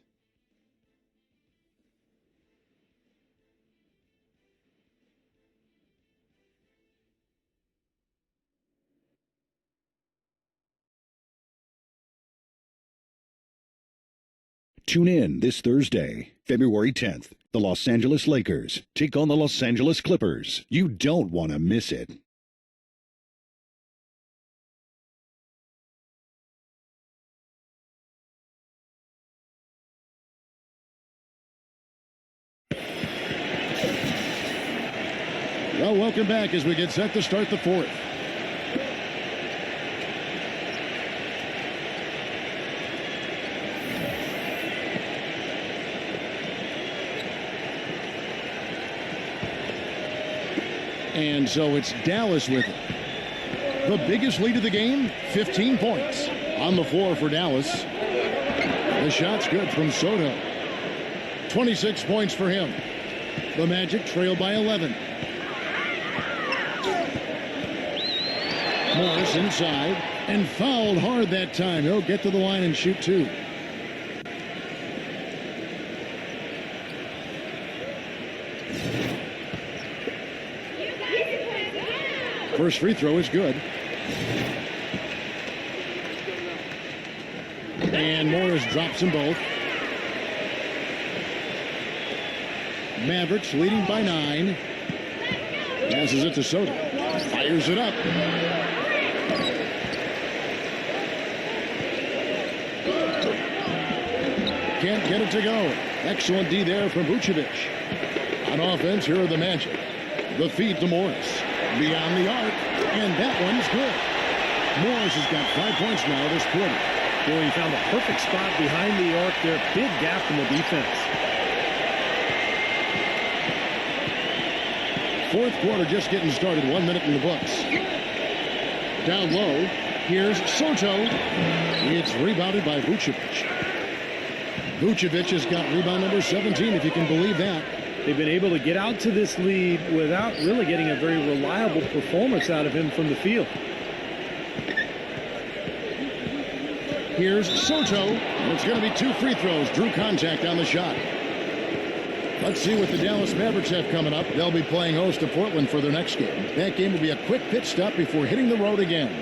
Tune in this Thursday, February 10th. The Los Angeles Lakers take on the Los Angeles Clippers. You don't want to miss it. Well, welcome back as we get set to start the fourth. And so it's Dallas with it. The biggest lead of the game, 15 points. On the floor for Dallas. The shot's good from Soto. 26 points for him. The Magic trail by 11. Morris inside and fouled hard that time. He'll get to the line and shoot 2. First free throw is good. And Morris drops them both. Mavericks leading by 9. Passes it to Soto. Fires it up. Can't get it to go. Excellent D there from Vucevic. On offense, here are the Magic. The feed to Morris. Beyond the arc, and that one's good. Morris has got 5 points now this quarter. Boy, he found the perfect spot behind the arc there. Big gap in the defense. Fourth quarter just getting started. 1 minute in the books. Down low. Here's Soto. It's rebounded by Vucevic. Vucevic has got rebound number 17, if you can believe that. They've been able to get out to this lead without really getting a very reliable performance out of him from the field. Here's Soto. And it's going to be 2 free throws. Drew contact on the shot. Let's see what the Dallas Mavericks have coming up. They'll be playing host to Portland for their next game. That game will be a quick pit stop before hitting the road again.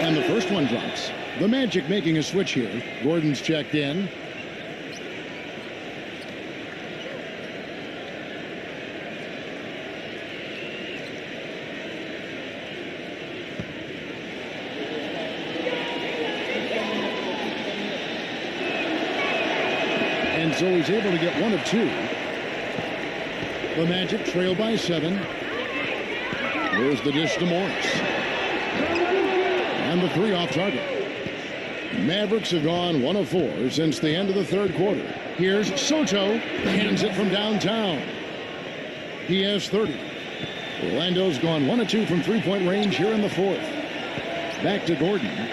And the first one drops. The Magic making a switch here. Gordon's checked in. And so he's able to get 1 of 2. The Magic trail by 7. There's the dish to Morris. And the 3 off target. Mavericks have gone 1 of 4 since the end of the third quarter. Here's Soto. Hands it from downtown. He has 30. Orlando's gone 1 of 2 from three-point range here in the fourth. Back to Gordon.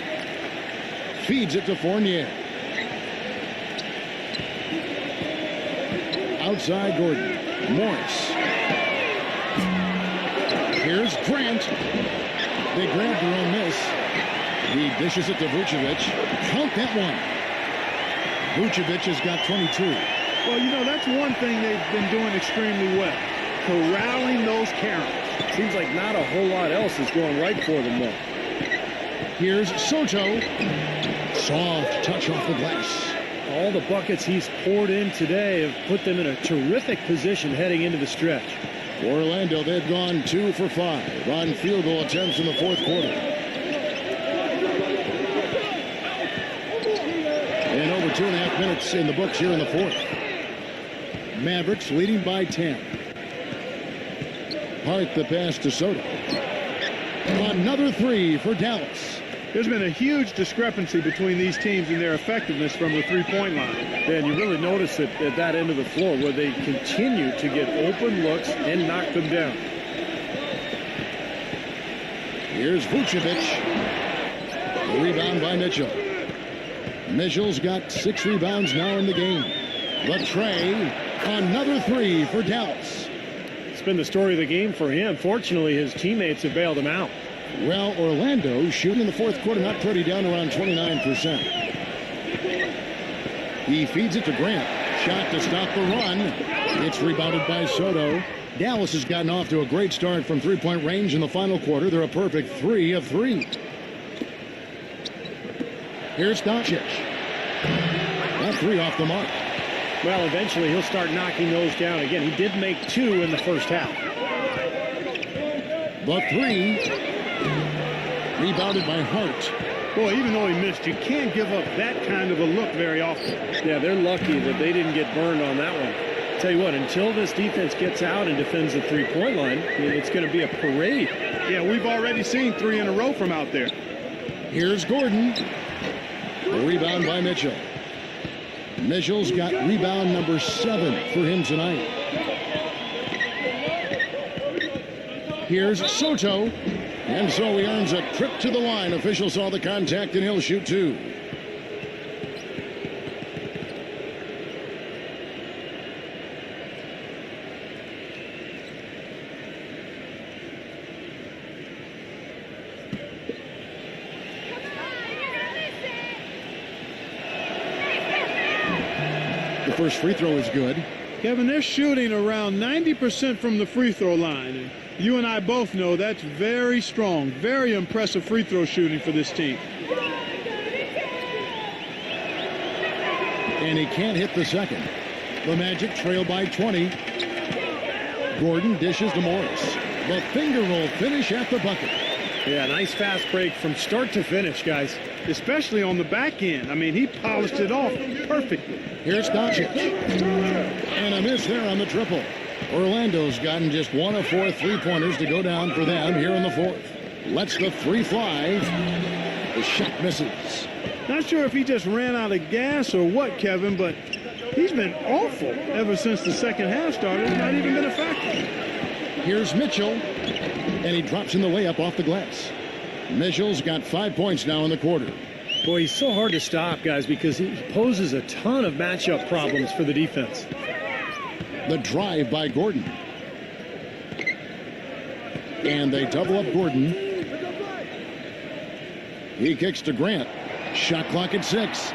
Feeds it to Fournier. Outside Gordon. Morris. Here's Grant. They grabbed their own miss. He dishes it to Vucevic. Count that one. Vucevic has got 22. Well, you know, that's one thing they've been doing extremely well. Corralling those carries. Seems like not a whole lot else is going right for them, though. Here's Soto. Soft touch off the glass. All the buckets he's poured in today have put them in a terrific position heading into the stretch. For Orlando, they've gone 2 for 5 on field goal attempts in the fourth quarter. And over 2.5 minutes in the books here in the fourth. Mavericks leading by 10. Hart the pass to Soto. Another 3 for Dallas. There's been a huge discrepancy between these teams in their effectiveness from the three-point line. And you really notice it at that end of the floor where they continue to get open looks and knock them down. Here's Vucevic. A rebound by Mitchell. Mitchell's got 6 rebounds now in the game. The tray, another 3 for Dallas. It's been the story of the game for him. Fortunately, his teammates have bailed him out. Well, Orlando shooting in the fourth quarter not pretty, down around 29%. He feeds it to Grant. Shot to stop the run. It's rebounded by Soto. Dallas has gotten off to a great start from three-point range in the final quarter. They're a perfect 3 of 3. Here's Doncic. That 3 off the mark. Well, eventually he'll start knocking those down again. He did make 2 in the first half. The 3. Rebounded by Hart. Boy, even though he missed, you can't give up that kind of a look very often. Yeah, they're lucky that they didn't get burned on that one. Tell you what, until this defense gets out and defends the three-point line, it's going to be a parade. Yeah, we've already seen 3 in a row from out there. Here's Gordon. A rebound by Mitchell. Mitchell's got rebound number 7 for him tonight. Here's Soto. And so he earns a trip to the line. Official saw the contact and he'll shoot 2. The first free throw is good. Kevin, they're shooting around 90% from the free throw line. And you and I both know that's very strong, very impressive free throw shooting for this team. And he can't hit the second. The Magic trail by 20. Gordon dishes to Morris. The finger roll finish at the bucket. Yeah, nice fast break from start to finish, guys. Especially on the back end. I mean, he polished it off perfectly. Here's Doncic. And a miss there on the triple. Orlando's gotten just 1 of 4 three-pointers to go down for them here in the fourth. Lets the 3 fly. The shot misses. Not sure if he just ran out of gas or what, Kevin, but he's been awful ever since the second half started. It's not even been a factor. Here's Mitchell, and he drops in the layup off the glass. Mitchell's got 5 points now in the quarter. Boy, he's so hard to stop, guys, because he poses a ton of matchup problems for the defense. The drive by Gordon. And they double up Gordon. He kicks to Grant. Shot clock at 6.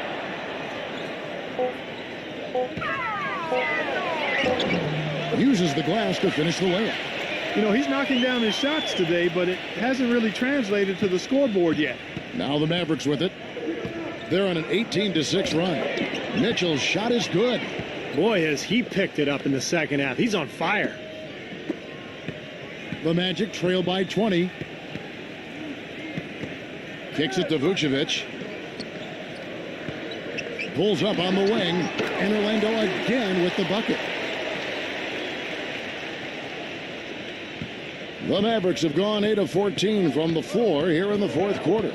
Uses the glass to finish the layup. You know, he's knocking down his shots today, but it hasn't really translated to the scoreboard yet. Now the Mavericks with it. They're on an 18-6 run. Mitchell's shot is good. Boy, has he picked it up in the second half. He's on fire. The Magic trail by 20. Kicks it to Vucevic. Pulls up on the wing. And Orlando again with the bucket. The Mavericks have gone 8 of 14 from the floor here in the fourth quarter.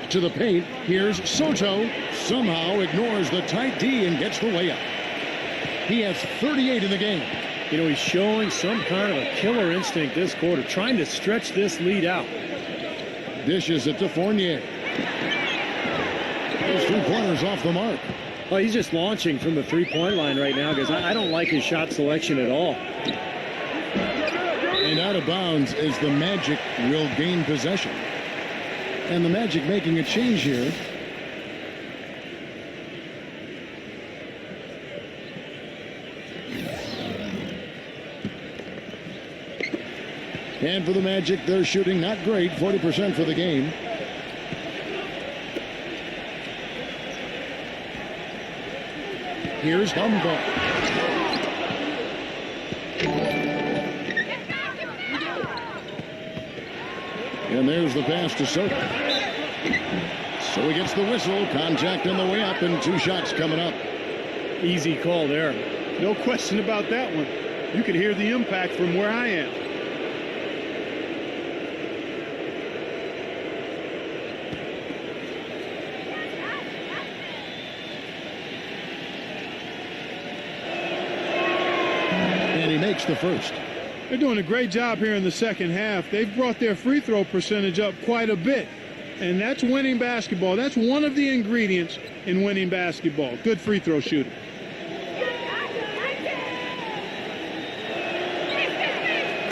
To the paint, here's Soto. Somehow ignores the tight D and gets the layup. He has 38 in the game. You know, he's showing some kind of a killer instinct this quarter, trying to stretch this lead out. Dishes it to Fournier. Those 3 pointers off the mark. Oh, he's just launching from the three-point line right now, because I don't like his shot selection at all. And out of bounds as the Magic will gain possession. And the Magic making a change here. And for the Magic, they're shooting not great, 40% for the game. Here's Humboldt. And there's the pass to Soto. So he gets the whistle, contact on the way up, and 2 shots coming up. Easy call there. No question about that one. You could hear the impact from where I am. And he makes the first. They're doing a great job here in the second half. They've brought their free throw percentage up quite a bit. And that's winning basketball. That's one of the ingredients in winning basketball. Good free throw shooting.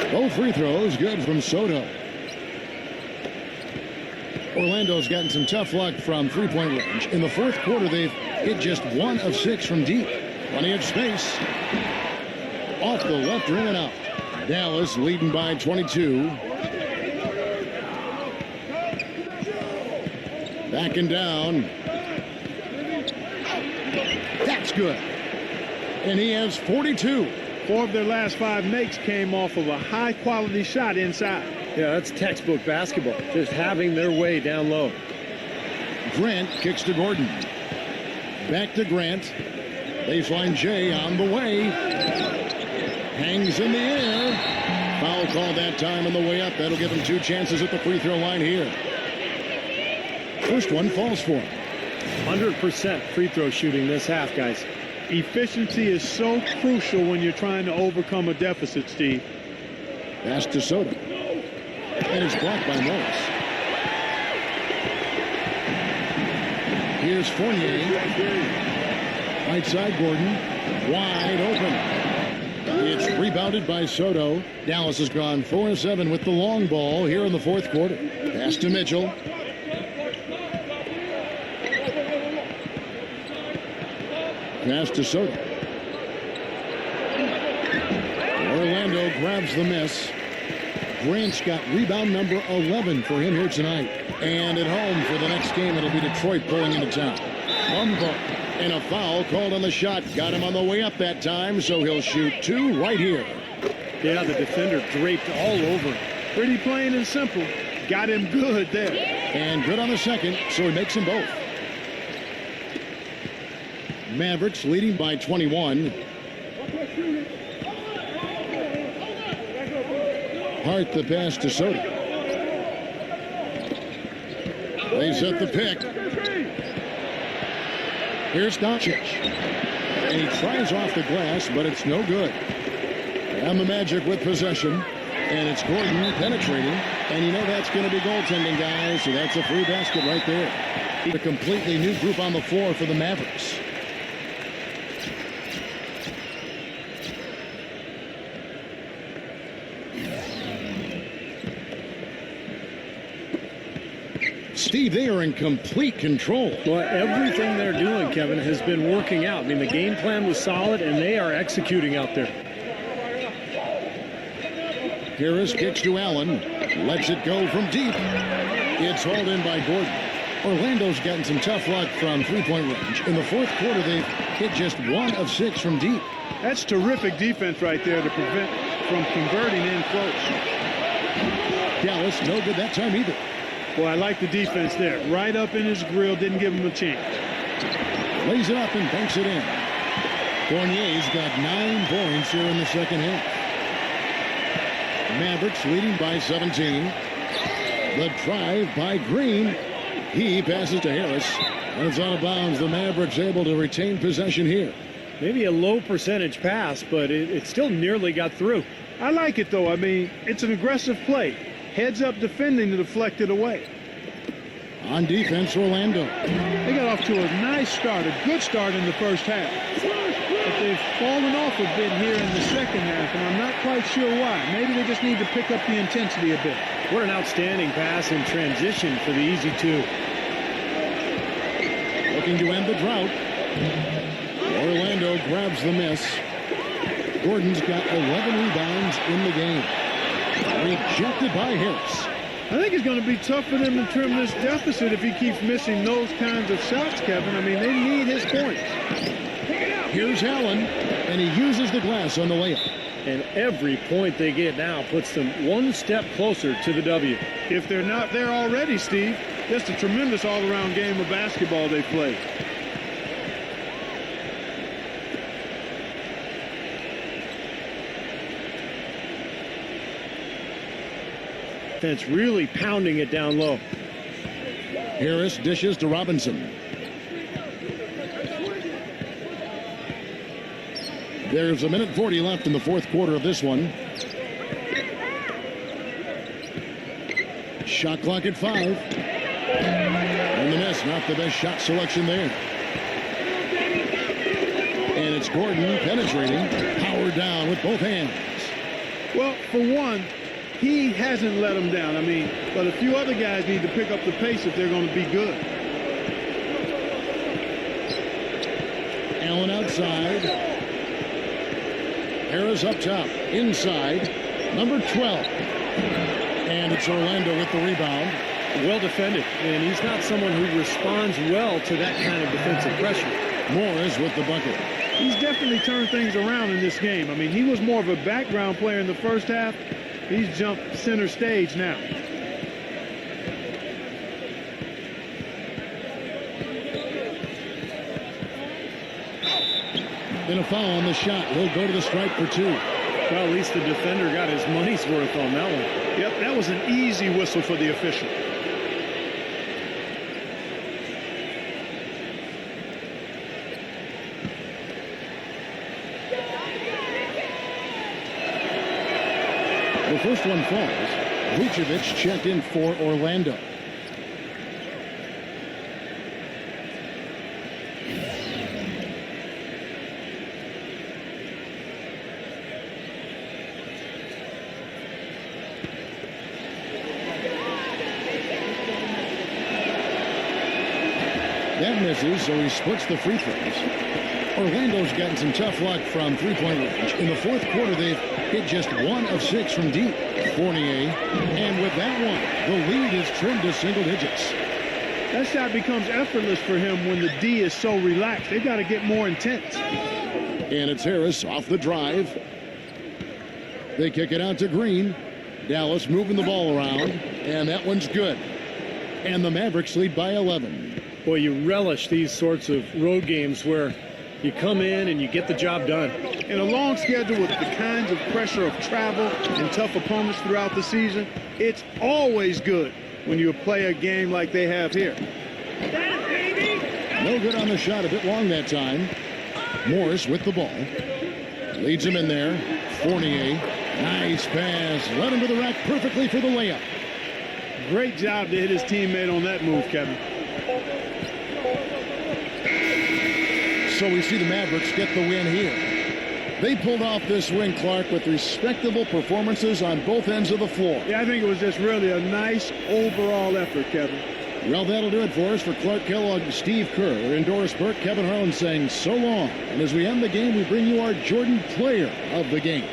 Both free throws good from Soto. Orlando's gotten some tough luck from three-point range. In the fourth quarter, they've hit just 1 of 6 from deep. Plenty of space. Off the left rim and out. Dallas leading by 22. Backing down. That's good. And he has 42. 4 of their last 5 makes came off of a high-quality shot inside. Yeah, that's textbook basketball. Just having their way down low. Grant kicks to Gordon. Back to Grant. Baseline J on the way. Hangs in the air. Foul call that time on the way up. That'll give him 2 chances at the free throw line here. First one falls for him. 100% free throw shooting this half, guys. Efficiency is so crucial when you're trying to overcome a deficit, Steve. Pass to Soto. And it's blocked by Morris. Here's Fournier. Right side Gordon. Wide open. It's rebounded by Soto. Dallas has gone 4 of 7 with the long ball here in the fourth quarter. Pass to Mitchell. Pass to Soto. Orlando grabs the miss. Grant's got rebound number 11 for him here tonight. And at home for the next game, it'll be Detroit pulling into town. Humboldt and a foul called on the shot. Got him on the way up that time, so he'll shoot 2 right here. Yeah, the defender draped all over him. Pretty plain and simple. Got him good there. And good on the second, so he makes them both. Mavericks leading by 21. Hart the pass to Soto. They set the pick. Here's Doncic. And he tries off the glass, but it's no good. And the Magic with possession. And it's Gordon penetrating. And you know that's going to be goaltending, guys. So that's a free basket right there. A completely new group on the floor for the Mavericks. Steve, they are in complete control. Well, everything they're doing, Kevin, has been working out. I mean, the game plan was solid, and they are executing out there. Harris kicks to Allen. Lets it go from deep. It's hauled in by Gordon. Orlando's gotten some tough luck from three-point range. In the fourth quarter, they've hit just 1 of 6 from deep. That's terrific defense right there to prevent from converting in close. Dallas, no good that time either. Boy, I like the defense there. Right up in his grill, didn't give him a chance. Lays it up and banks it in. Fournier's got 9 points here in the second half. Mavericks leading by 17. The drive by Green. He passes to Harris. And it's out of bounds. The Mavericks able to retain possession here. Maybe a low percentage pass, but it still nearly got through. I like it, though. I mean, it's an aggressive play. Heads up defending to deflect it away. On defense, Orlando. They got off to a nice start, a good start in the first half. But they've fallen off a bit here in the second half, and I'm not quite sure why. Maybe they just need to pick up the intensity a bit. What an outstanding pass in transition for the easy 2. Looking to end the drought. Orlando grabs the miss. Gordon's got 11 rebounds in the game. Rejected by Harris. I think it's going to be tough for them to trim this deficit if he keeps missing those kinds of shots, Kevin. I mean, they need his points. Here's Allen, and he uses the glass on the layup. And every point they get now puts them one step closer to the W. If they're not there already, Steve, just a tremendous all-around game of basketball they played. It's really pounding it down low. Harris dishes to Robinson. There's a minute 40 left in the fourth quarter of this one. Shot clock at 5. And the miss, not the best shot selection there. And it's Gordon penetrating, powered down with both hands. Well, for one, he hasn't let them down. I mean, but a few other guys need to pick up the pace if they're going to be good. Allen outside. Harris up top. Inside. Number 12. And it's Orlando with the rebound. Well defended. And he's not someone who responds well to that kind of defensive pressure. Morris with the bucket. He's definitely turned things around in this game. I mean, he was more of a background player in the first half. He's jumped center stage now. And a foul on the shot. He'll go to the stripe for 2. Well, at least the defender got his money's worth on that one. Yep, that was an easy whistle for the official. The first one falls. Vucevic checked in for Orlando. That misses, so he splits the free throws. Orlando's gotten some tough luck from three-point range. In the fourth quarter, they've hit just 1 of 6 from deep. Fournier, and with that one, the lead is trimmed to single digits. That shot becomes effortless for him when the D is so relaxed. They've got to get more intense. And it's Harris off the drive. They kick it out to Green. Dallas moving the ball around, and that one's good. And the Mavericks lead by 11. Boy, you relish these sorts of road games where you come in and you get the job done. In a long schedule with the kinds of pressure of travel and tough opponents throughout the season, it's always good when you play a game like they have here. No good on the shot. A bit long that time. Morris with the ball. Leads him in there. Fournier. Nice pass. Led him to the rack perfectly for the layup. Great job to hit his teammate on that move, Kevin. So we see the Mavericks get the win here. They pulled off this win, Clark, with respectable performances on both ends of the floor. Yeah, I think it was just really a nice overall effort, Kevin. Well, that'll do it for us. For Clark Kellogg and Steve Kerr, and Doris Burke, Kevin Harlan saying so long. And as we end the game, we bring you our Jordan Player of the Game.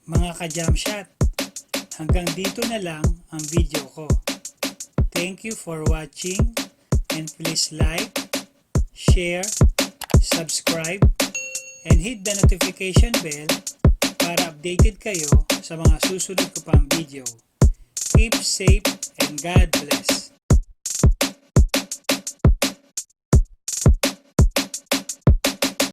Mga ka-Jamshot, hanggang dito na lang ang video ko. Thank you for watching and please like, share, subscribe, and hit the notification bell para updated kayo sa mga susunod ko pang video. Keep safe and God bless.